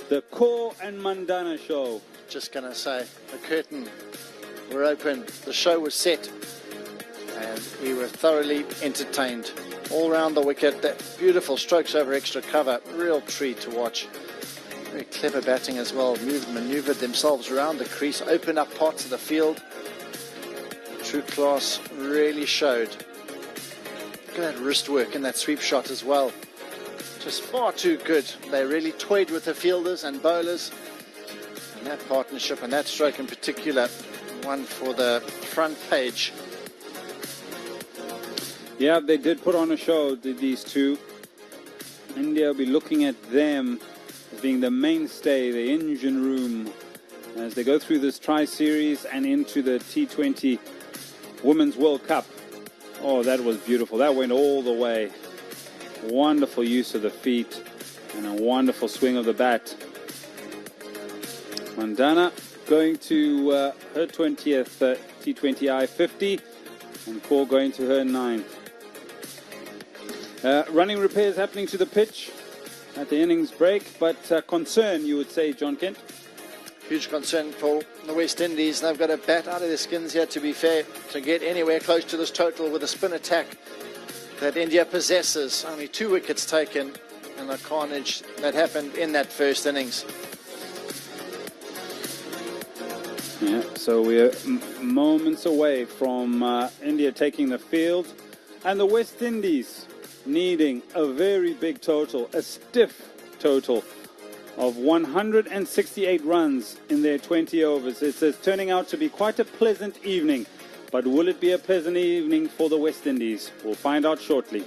the Kaur and Mandana show. Just going to say, the curtain were open, the show was set, and we were thoroughly entertained. All round the wicket, that beautiful strokes over extra cover, real treat to watch. Very clever batting as well, manoeuvred themselves around the crease, opened up parts of the field. True class really showed. Look at that wrist work and that sweep shot as well. Just far too good. They really toyed with the fielders and bowlers. And that partnership and that stroke in particular, one for the front page. Yeah, they did put on a show, did these two. India will be looking at them as being the mainstay, the engine room, as they go through this tri-series and into the T20 Women's World Cup. Oh, that was beautiful. That went all the way. Wonderful use of the feet and a wonderful swing of the bat. Mandana going to her 20th T20I 50, and Kaur going to her 9th. Running repairs happening to the pitch at the innings break, but concern, you would say, John Kent? Huge concern for the West Indies. They've got a bat out of their skins here, to be fair, to get anywhere close to this total with a spin attack that India possesses. Only 2 wickets taken, and the carnage that happened in that first innings. Yeah, so we're moments away from India taking the field, and the West Indies needing a very big total, a stiff total of 168 runs in their 20 overs. It's turning out to be quite a pleasant evening, but will it be a pleasant evening for the West Indies? We'll find out shortly.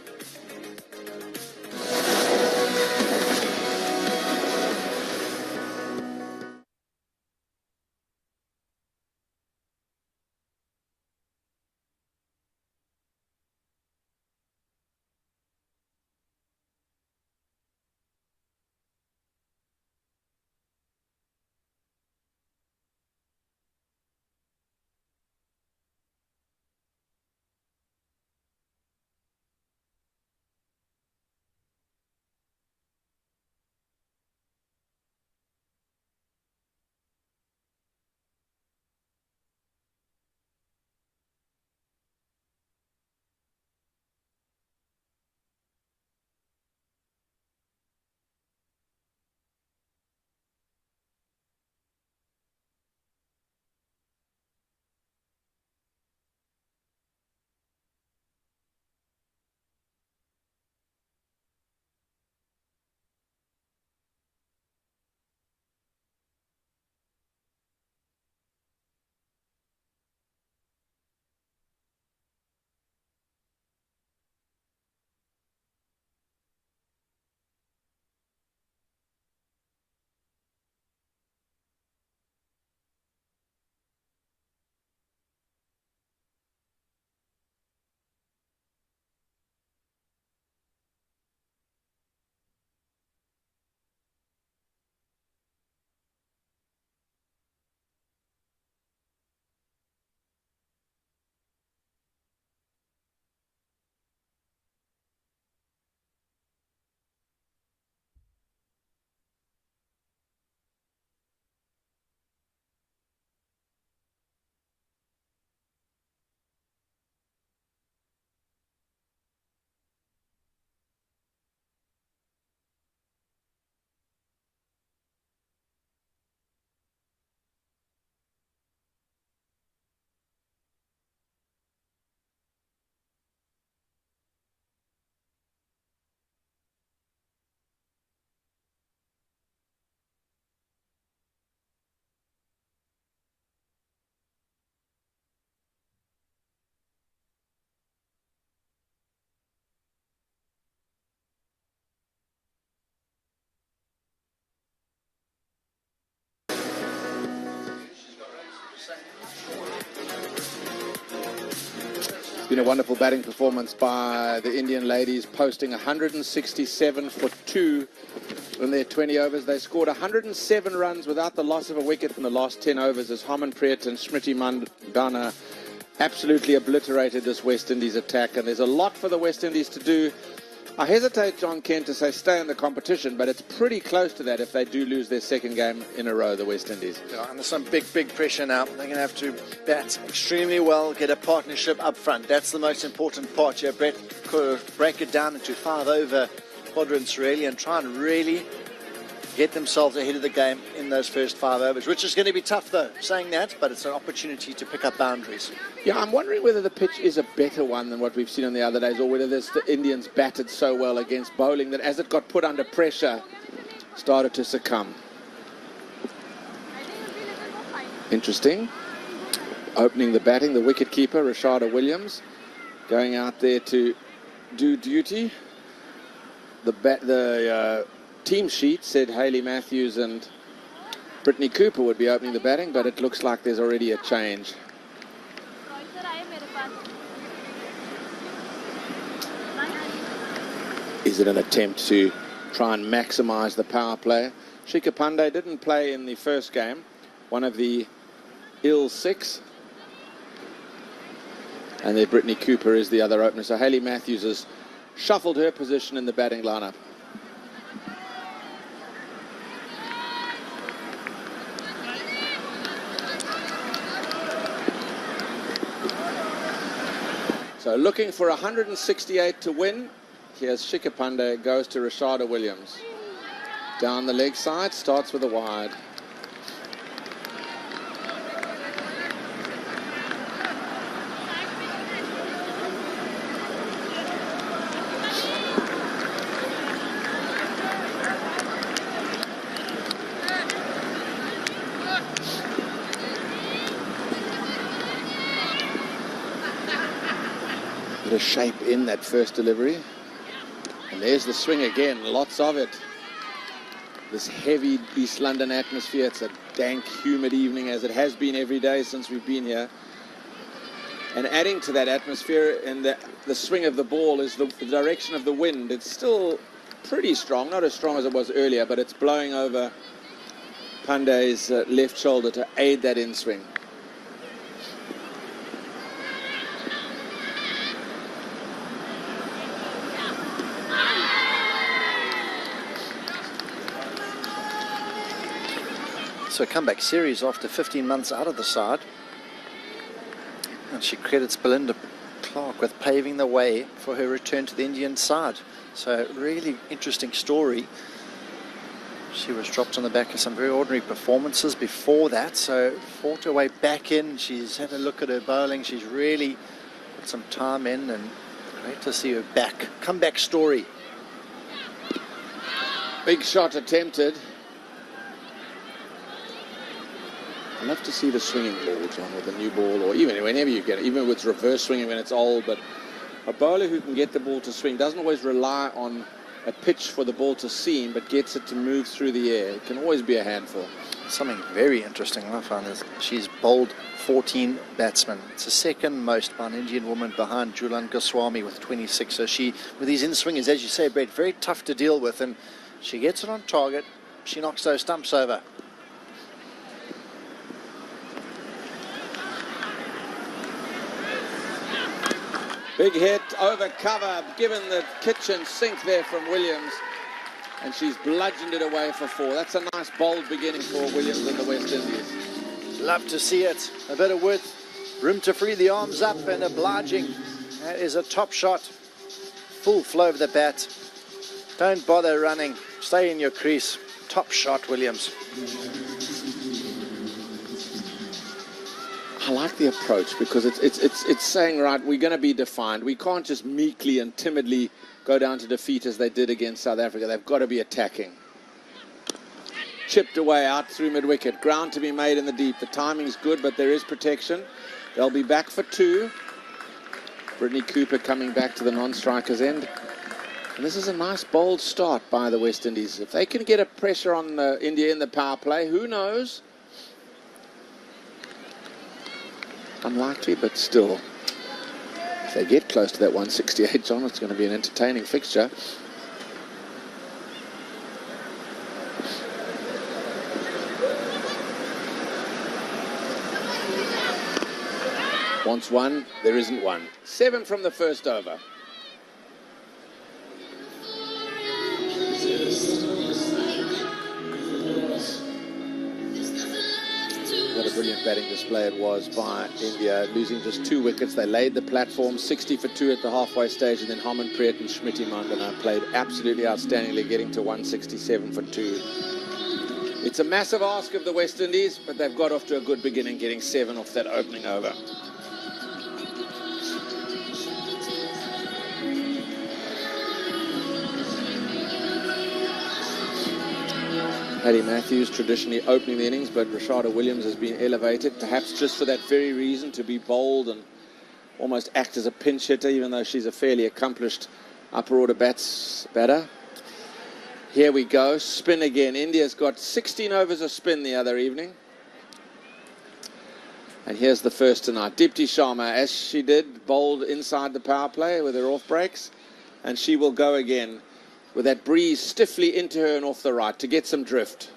It's been a wonderful batting performance by the Indian ladies, posting 167 for 2 in their 20 overs. They scored 107 runs without the loss of a wicket in the last 10 overs as Harmanpreet and Smriti Mandhana absolutely obliterated this West Indies attack. And there's a lot for the West Indies to do. I hesitate, John Kent, to say stay in the competition, but it's pretty close to that if they do lose their second game in a row, the West Indies. Yeah, and there's some big pressure now. They're going to have to bat extremely well, get a partnership up front. That's the most important part here. Brett could break it down into 5 over quadrants, really, and try and really get themselves ahead of the game in those first 5 overs, which is going to be tough, though, saying that, but it's an opportunity to pick up boundaries. Yeah, I'm wondering whether the pitch is a better one than what we've seen on the other days, or whether the Indians batted so well against bowling that as it got put under pressure, started to succumb. Interesting. Opening the batting, the wicket-keeper, Rashada Williams, going out there to do duty. The team sheet said Hayley Matthews and Brittany Cooper would be opening the batting, but it looks like there's already a change. Is it an attempt to try and maximise the power play? Shika Pandey didn't play in the first game, one of the ill 6. And then Brittany Cooper is the other opener. So Hayley Matthews has shuffled her position in the batting lineup. So looking for 168 to win. Here's Shika Pandey, goes to Rashada Williams. Down the leg side, starts with a wide. Bit of shape in that first delivery. And there's the swing again, lots of it. This heavy East London atmosphere. It's a dank, humid evening, as it has been every day since we've been here. And adding to that atmosphere and the swing of the ball is the direction of the wind. It's still pretty strong, not as strong as it was earlier, but it's blowing over Pandey's left shoulder to aid that in-swing. So a comeback series after 15 months out of the side. And she credits Belinda Clark with paving the way for her return to the Indian side. So really interesting story. She was dropped on the back of some very ordinary performances before that. So fought her way back in. She's had a look at her bowling. She's really put some time in, and great to see her back. Comeback story. Big shot attempted. I love to see the swinging ball, John, with a new ball, or even whenever you get it, even with reverse swinging when it's old. But a bowler who can get the ball to swing doesn't always rely on a pitch for the ball to seam, but gets it to move through the air. It can always be a handful. Something very interesting I found is she's bowled 14 batsmen. It's the second most by an Indian woman behind Jhulan Goswami with 26. So she, with these in-swingers, as you say, Brett, very tough to deal with, and she gets it on target. She knocks those stumps over. Big hit over cover, given the kitchen sink there from Williams, and she's bludgeoned it away for 4. That's a nice bold beginning for Williams and the West Indies. Love to see it. A bit of width, room to free the arms up, and obliging. That is a top shot. Full flow of the bat. Don't bother running. Stay in your crease. Top shot, Williams. I like the approach because it's saying, right, we're going to be defined. We can't just meekly and timidly go down to defeat as they did against South Africa. They've got to be attacking. Chipped away out through mid-wicket. Ground to be made in the deep. The timing's good, but there is protection. They'll be back for 2. Brittany Cooper coming back to the non-strikers end. And this is a nice bold start by the West Indies. If they can get a pressure on India in the power play, who knows? unlikely, but still, if they get close to that 168, John, it's going to be an entertaining fixture. Wants one, there isn't one. 7 from the first over. What a brilliant batting display it was by India, losing just 2 wickets. They laid the platform, 60 for 2 at the halfway stage, and then Harmanpreet and Smriti Mandana played absolutely outstandingly, getting to 167 for 2. It's a massive ask of the West Indies, but they've got off to a good beginning, getting 7 off that opening over. Paddy Matthews traditionally opening the innings, but Rashada Williams has been elevated, perhaps just for that very reason, to be bold and almost act as a pinch hitter, even though she's a fairly accomplished upper order batter. Here we go, spin again. India's got 16 overs of spin the other evening. And here's the first tonight. Deepti Sharma, as she did, bowled inside the power play with her off breaks, and she will go again with that breeze stiffly into her and off the right to get some drift.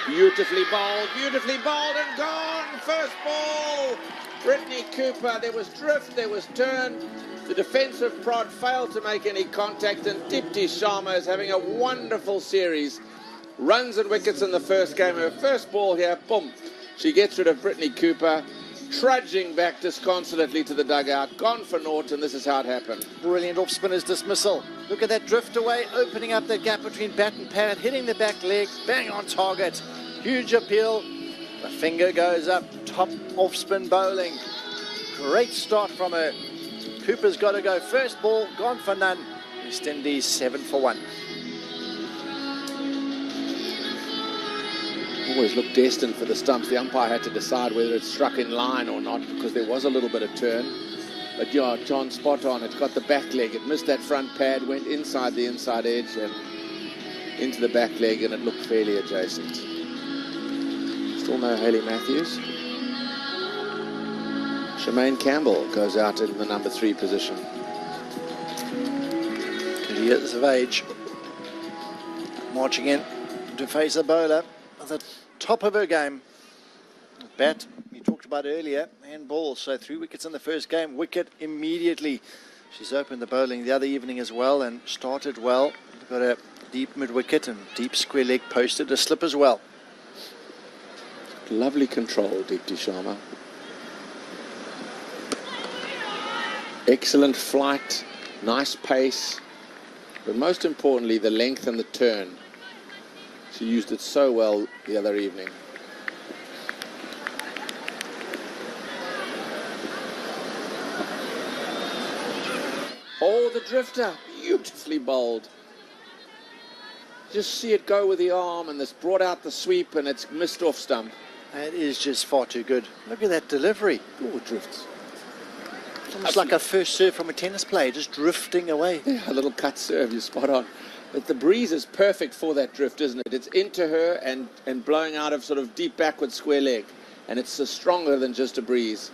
Beautifully bowled and gone. First ball, Brittany Cooper. There was drift, there was turn. The defensive prod failed to make any contact, and Deepti Sharma is having a wonderful series. Runs and wickets in the first game. Her first ball here, boom. She gets rid of Brittany Cooper, trudging back disconsolately to the dugout, gone for naught, and this is how it happened. Brilliant off-spinner's dismissal. Look at that drift away, opening up that gap between bat and pad, hitting the back leg, bang on target. Huge appeal. The finger goes up, top off-spin bowling. Great start from her. Cooper's got to go. First ball, gone for none. West Indies 7 for 1. Always looked destined for the stumps. The umpire had to decide whether it struck in line or not, because there was a little bit of turn. But yeah, John, spot on. It's got the back leg. It missed that front pad, went inside the inside edge and into the back leg, and it looked fairly adjacent. Still no Hayley Matthews. Shemaine Campbell goes out in the number 3 position. 20 years of age. Marching in to face a bowler at the top of her game. Bat, you talked about earlier, and ball. So 3 wickets in the first game. Wicket immediately. She's opened the bowling the other evening as well and started well. Got a deep mid-wicket and deep square leg posted. A slip as well. Lovely control, Deepti Sharma. Excellent flight, nice pace, but most importantly, the length and the turn. She used it so well the other evening. Oh, the drifter, beautifully bowled. Just see it go with the arm, and this brought out the sweep, and it's missed off stump. That is just far too good. Look at that delivery. Oh, it drifts. It's almost like a first serve from a tennis player, just drifting away. Yeah, a little cut serve, you're spot on. But the breeze is perfect for that drift, isn't it? It's into her and blowing out of sort of deep backward square leg. And it's stronger than just a breeze.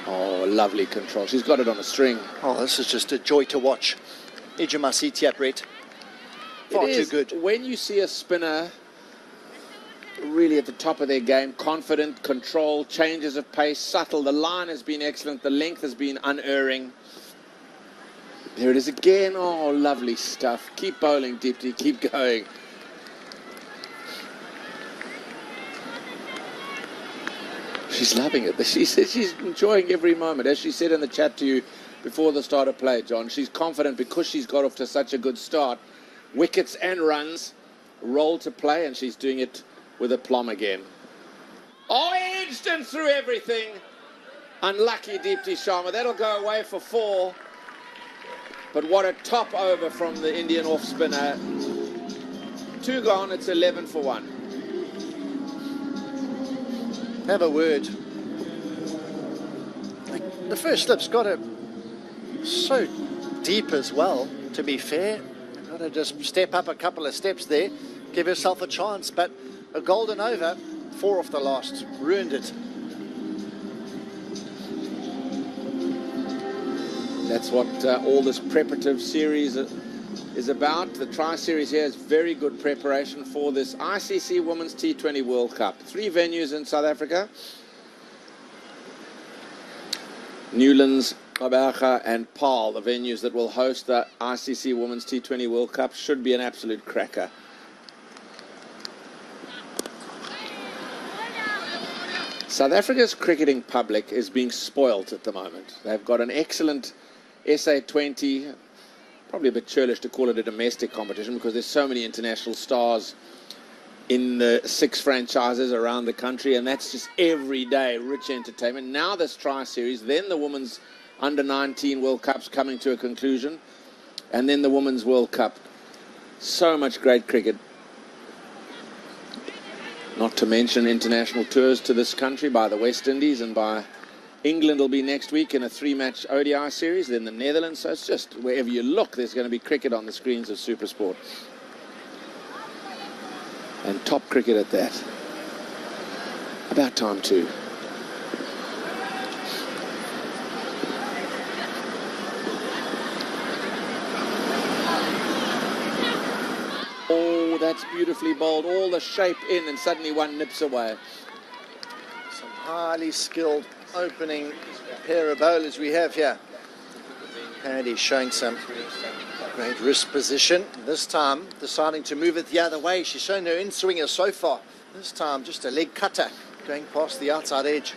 Oh, lovely control. She's got it on a string. Oh, this is just a joy to watch. Ijamasi Brett. Far too good. When you see a spinner really at the top of their game, confident, control, changes of pace, subtle. The line has been excellent. The length has been unerring. There it is again. Oh, lovely stuff. Keep bowling, Deepti. Keep going. She's loving it. She says she's enjoying every moment. As she said in the chat to you before the start of play, John, she's confident because she's got off to such a good start. Wickets and runs roll to play, and she's doing it with aplomb again. Oh, edged and through everything. Unlucky Deepti Sharma. That'll go away for 4. But what a top over from the Indian off-spinner. 2 gone, it's 11 for 1. Have a word. The first slip's got it so deep as well, to be fair. You've got to just step up a couple of steps there, give yourself a chance. But a golden over, 4 off the last, ruined it. That's what all this preparative series is about. The Tri-Series here is very good preparation for this ICC Women's T20 World Cup. 3 venues in South Africa. Newlands, Gqeberha and Paarl, the venues that will host the ICC Women's T20 World Cup. Should be an absolute cracker. South Africa's cricketing public is being spoilt at the moment. They've got an excellent SA20, probably a bit churlish to call it a domestic competition because there's so many international stars in the 6 franchises around the country, and that's just everyday rich entertainment. Now this Tri-Series, then the Women's Under-19 World Cup's coming to a conclusion, and then the Women's World Cup. So much great cricket. Not to mention international tours to this country by the West Indies, and by England will be next week in a 3-match ODI series, then the Netherlands. So it's just wherever you look, there's going to be cricket on the screens of SuperSport. And top cricket at that. About time too. Oh, that's beautifully bowled. All the shape in, and suddenly one nips away. Some highly skilled opening pair of bowlers we have here. Paddy showing some great wrist position. This time deciding to move it the other way. She's shown her in-swinger so far. This time just a leg cutter going past the outside edge.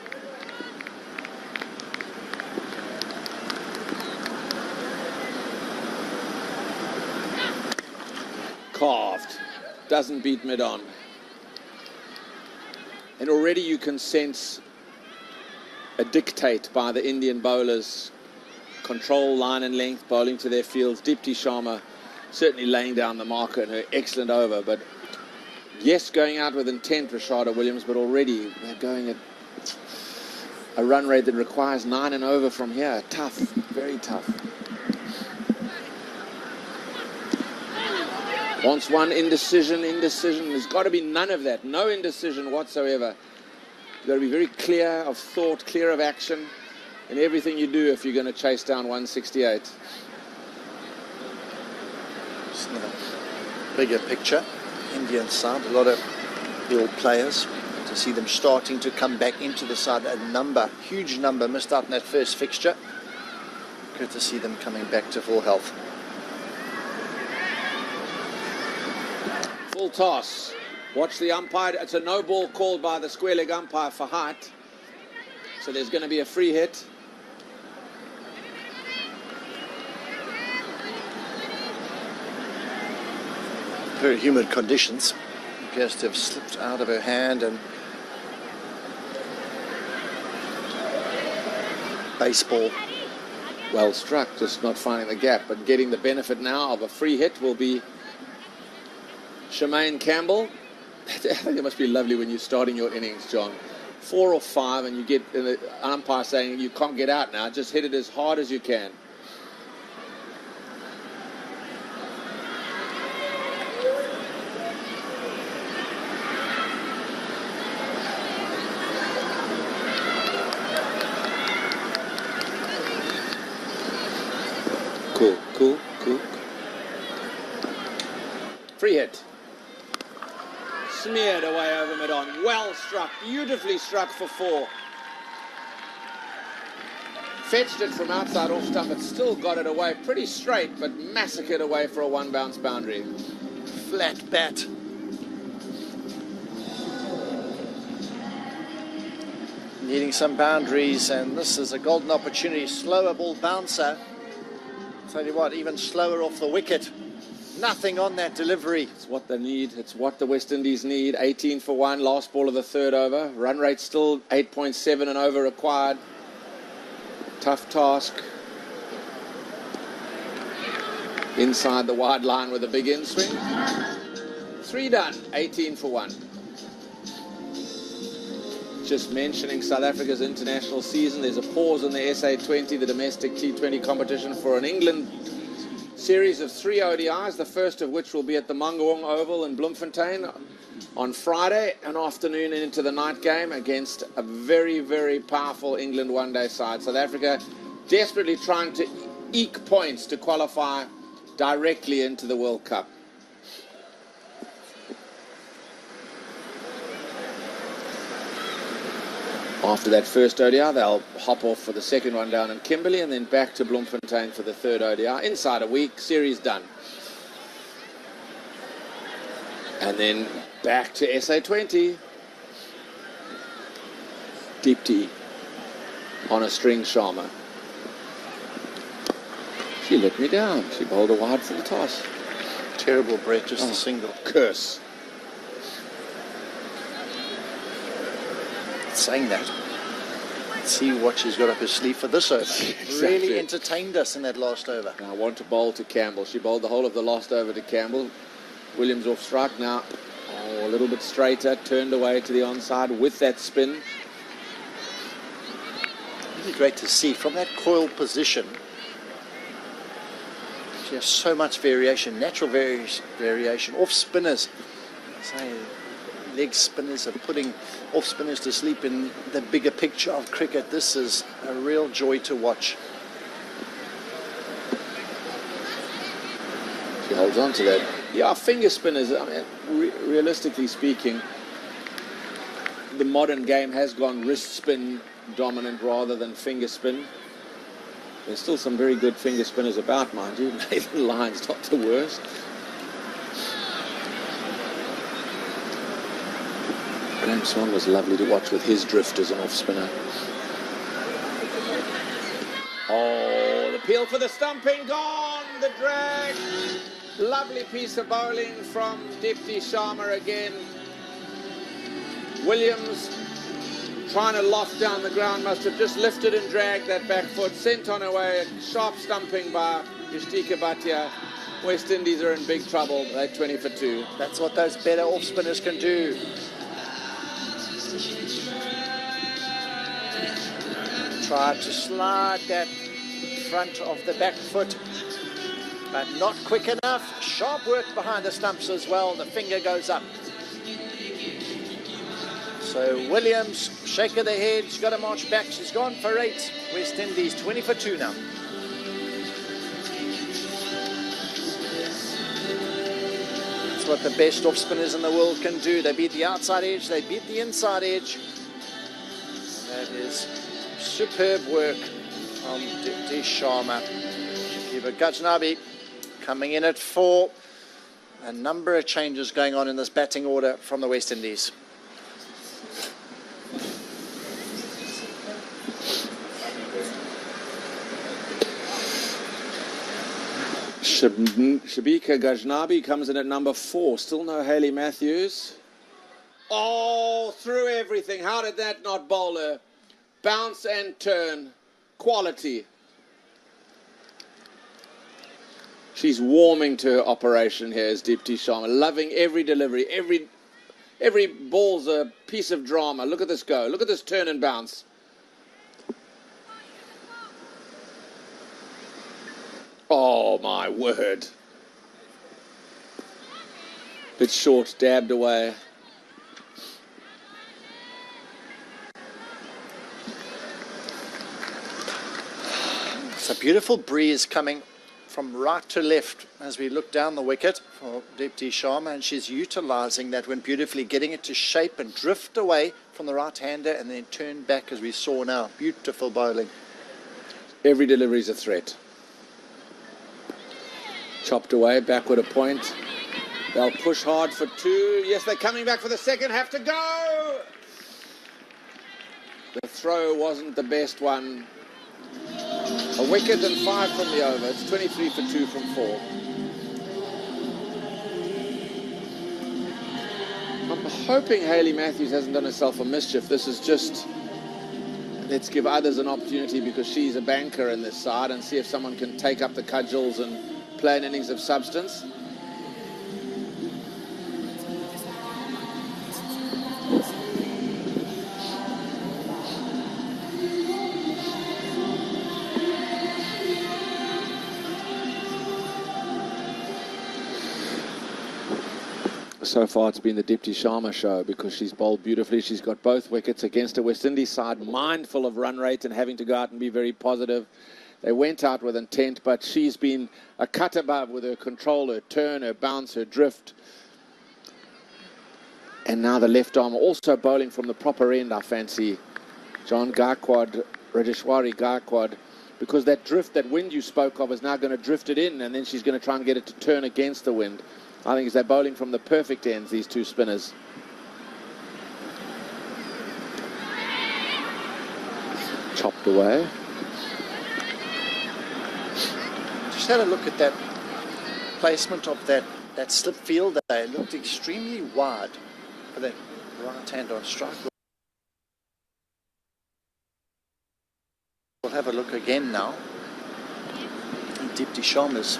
Carved. Doesn't beat mid-on. And already you can sense a dictate by the Indian bowlers. Control, line and length, bowling to their fields. Deepti Sharma certainly laying down the marker in her excellent over. But yes, going out with intent, Rashada Williams, but already they're going at a run rate that requires 9 and over from here. Tough, very tough. Wants one indecision. There's got to be none of that. No indecision whatsoever. You've got to be very clear of thought, clear of action in everything you do if you're going to chase down 168. Just another bigger picture. Indian side, a lot of real players. To see them starting to come back into the side. Huge number missed out in that first fixture. Good to see them coming back to full health. Full toss. Watch the umpire. It's a no ball called by the square leg umpire for height. So there's going to be a free hit. Very humid conditions. Appears to have slipped out of her hand, and baseball. Well struck, just not finding the gap, but getting the benefit now of a free hit will be Shemaine Campbell. I think it must be lovely when you're starting your innings, John. 4 or 5 and you get an umpire saying you can't get out now, just hit it as hard as you can. Cool. Free hit. Smeared away over mid-on. Well struck. Beautifully struck for 4. Fetched it from outside off stump, but still got it away pretty straight, but massacred away for a 1-bounce boundary. Flat bat. Needing some boundaries, and this is a golden opportunity. Slower ball bouncer. Tell you what, even slower off the wicket. Nothing on that delivery. It's what they need. It's what the West Indies need. 18 for 1, last ball of the 3rd over. Run rate still 8.7 and over required. Tough task. Inside the wide line with a big in-swing. 3 done. 18 for 1. Just mentioning South Africa's international season. There's a pause in the SA20, the domestic T20 competition, for an England series of 3 ODIs, the first of which will be at the Mangaung Oval in Bloemfontein on Friday, an afternoon and into the night game against a very, very powerful England one-day side. South Africa desperately trying to eke points to qualify directly into the World Cup. After that first ODI, they'll hop off for the second one down in Kimberley and then back to Bloemfontein for the third ODI. Inside a week, series done. And then back to SA20. Deepti on a string, Sharma. She let me down. She bowled a wide for the toss. Terrible, Brett, just a single. Curse. Saying that, let's see what she's got up her sleeve for this over. Exactly. Really entertained us in that last over. Now I want to bowl to Campbell. She bowled the whole of the last over to Campbell. Williams off strike now. Oh, a little bit straighter, turned away to the onside with that spin. Really great to see from that coil position. She has so much variation, natural variation. Off spinners, say, leg spinners are putting off spinners to sleep in the bigger picture of cricket. This is a real joy to watch. She holds on to that. Yeah, finger spinners, I mean, realistically speaking, the modern game has gone wrist spin dominant rather than finger spin. There's still some very good finger spinners about, mind you. Nathan Lyon's not the worst. Graham Swan was lovely to watch with his drift as an off spinner. Oh, the peel for the stumping, gone, the drag. Lovely piece of bowling from Deepti Sharma again. Williams trying to loft down the ground, must have just lifted and dragged that back foot, sent on away, a sharp stumping by Yustika Bhatia. West Indies are in big trouble, they're 20 for 2. That's what those better off spinners can do. Tried to slide that front of the back foot, but not quick enough. Sharp work behind the stumps as well. The finger goes up. So Williams, shake of the head. She's got to march back. She's gone for 8. West Indies 20 for 2 now. That's what the best off spinners in the world can do. They beat the outside edge. They beat the inside edge. That is superb work from Deepti Sharma. Shikiba Gajnabi coming in at 4. A number of changes going on in this batting order from the West Indies. Shabika Gajnabi comes in at number 4. Still no Hayley Matthews. Oh, through everything. How did that not bowl her? Bounce and turn. Quality. She's warming to her operation here as Deepti Sharma. Loving every delivery. Every ball's a piece of drama. Look at this go. Look at this turn and bounce. Oh, my word. Bit short, dabbed away. It's a beautiful breeze coming from right to left as we look down the wicket for Deepti Sharma, and she's utilising that one beautifully, getting it to shape and drift away from the right-hander and then turn back as we saw now. Beautiful bowling. Every delivery is a threat. Chopped away, backward a point. They'll push hard for 2. Yes, they're coming back for the second. Have to go! The throw wasn't the best one. A wicket and 5 from the over. It's 23 for 2 from 4. I'm hoping Hayley Matthews hasn't done herself a mischief. This is just, let's give others an opportunity because she's a banker in this side and see if someone can take up the cudgels and play an innings of substance. So far it's been the Deepti Sharma show because she's bowled beautifully. She's got both wickets against a West Indies side mindful of run rate and having to go out and be very positive. They went out with intent, but she's been a cut above with her control, her turn, her bounce, her drift. And now the left arm also bowling from the proper end, I fancy. John Gaikwad, Rajeshwari Gaikwad, because that drift, that wind you spoke of, is now going to drift it in, and then she's going to try and get it to turn against the wind. I think they're bowling from the perfect ends, these two spinners. Chopped away. Just had a look at that placement of that slip field. They looked extremely wide for that right hand on strike. We'll have a look again now. Deepti Sharma's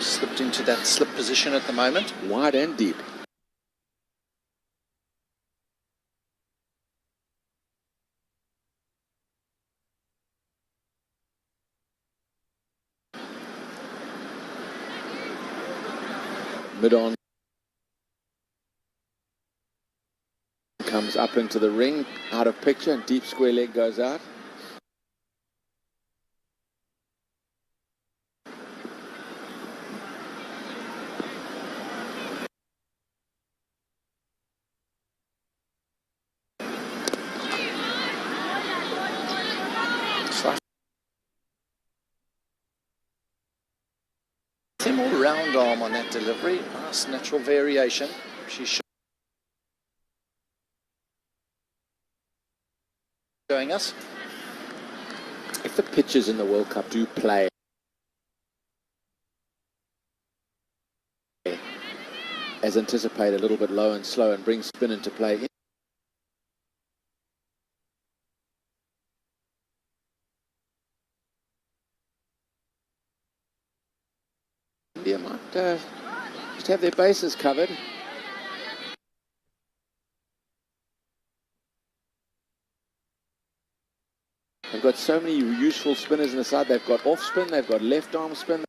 slipped into that slip position at the moment. Wide and deep. Mid-on comes up into the ring, out of picture, and deep square leg goes out. More round arm on that delivery. Nice natural variation. She's showing us. If the pitches in the World Cup do play as anticipated, a little bit low and slow, and bring spin into play, India might just have their bases covered. They've got so many useful spinners in the side. They've got off spin, they've got left arm spin,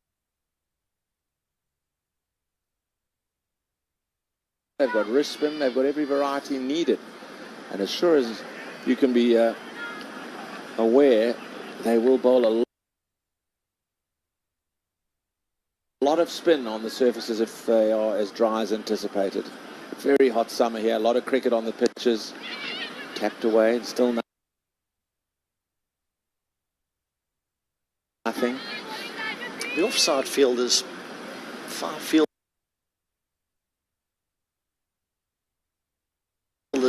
they've got wrist spin, they've got every variety needed. And as sure as you can be aware, they will bowl a lot of spin on the surfaces if they are as dry as anticipated. Very hot summer here, a lot of cricket on the pitches. Tapped away and still nothing. The offside fielders, far fielders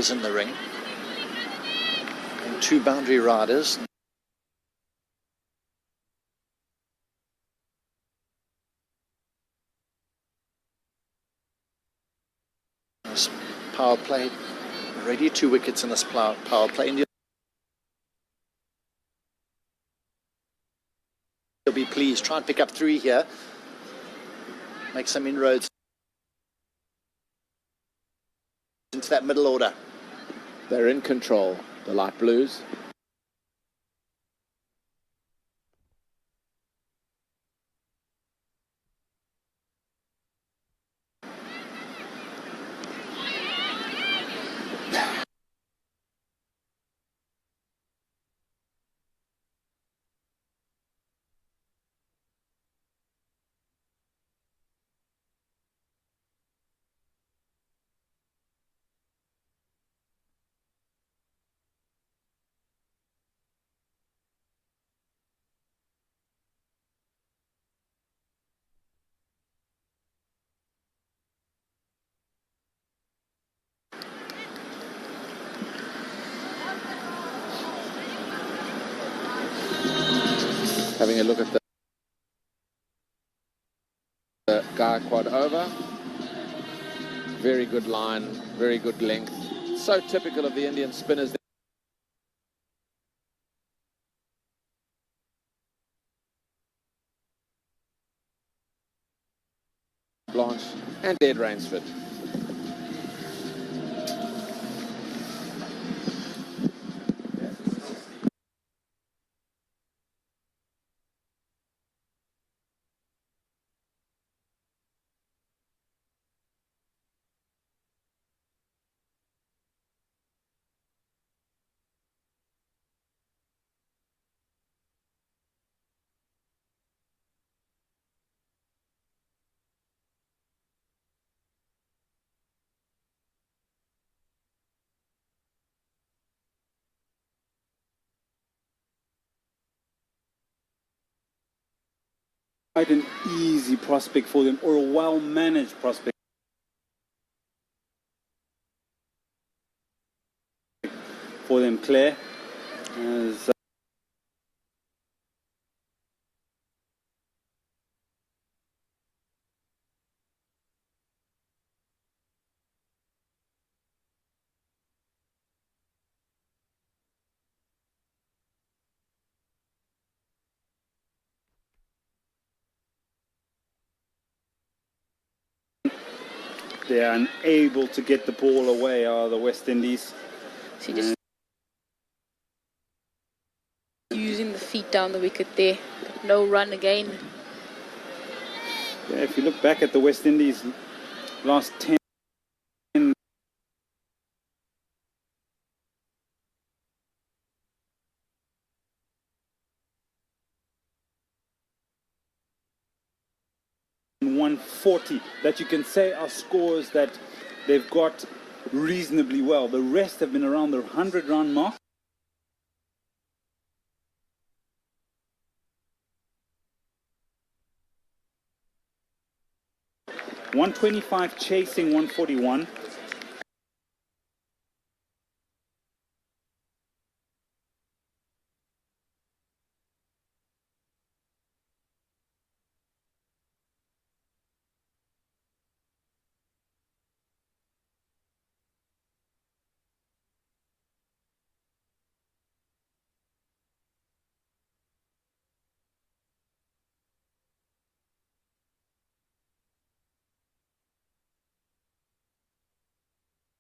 in the ring, and two boundary riders. This power play, already 2 wickets in this power play. India will be pleased. Try and pick up 3 here. Make some inroads into that middle order. They're in control, the light blues. Having a look at the Gaikwad over. Very good line, very good length. So typical of the Indian spinners. Blanche and Ed Rainsford. quite an easy prospect for them, or a well-managed prospect for them, Claire. As, they are unable to get the ball away, are the West Indies. So just using the feet down the wicket there. No run again. Yeah, if you look back at the West Indies last 10 140, that you can say are scores that they've got reasonably well. The rest have been around the 100-run mark. .125 chasing 141.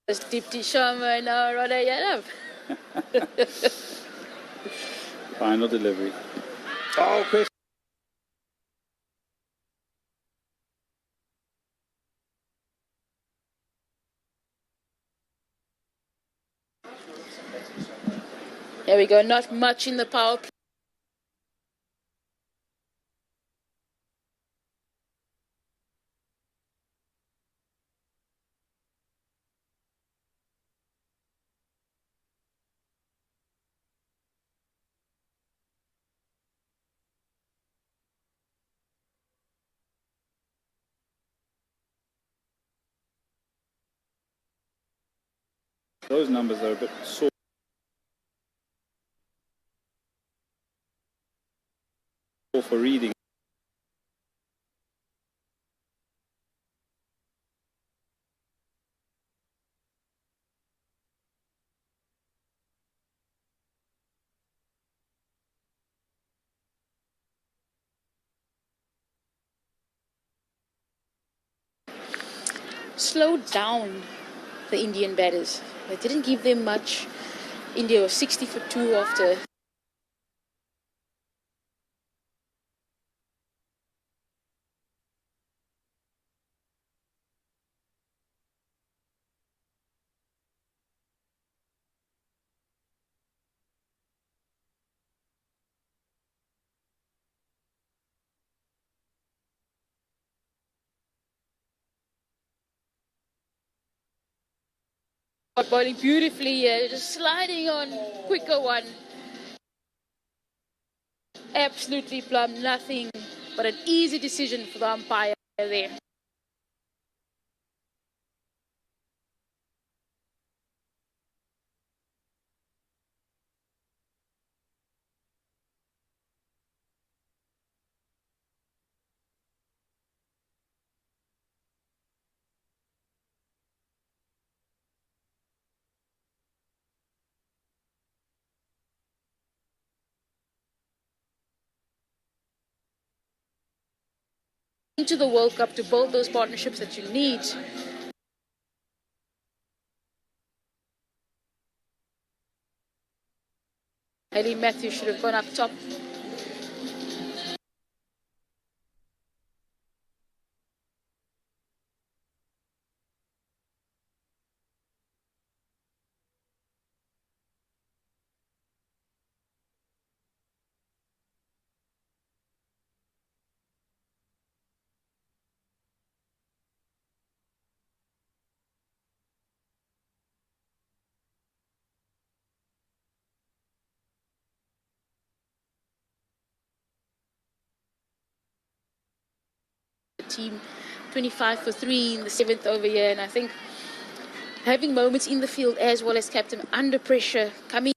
Dipti Sharma and Radha Yadav. Final delivery. Oh, Chris. There we go. Not much in the power play. Those numbers are a bit sore for reading. Slowed down the Indian batters. They didn't give them much. India was 60 for 2 after. Bowling beautifully here, just sliding on, quicker one. Absolutely plumb, nothing but an easy decision for the umpire there. Into the World Cup to build those partnerships that you need. Hayley Matthews should have gone up top. team, 25 for 3 in the 7th over here. And I think having moments in the field as well as captain under pressure, coming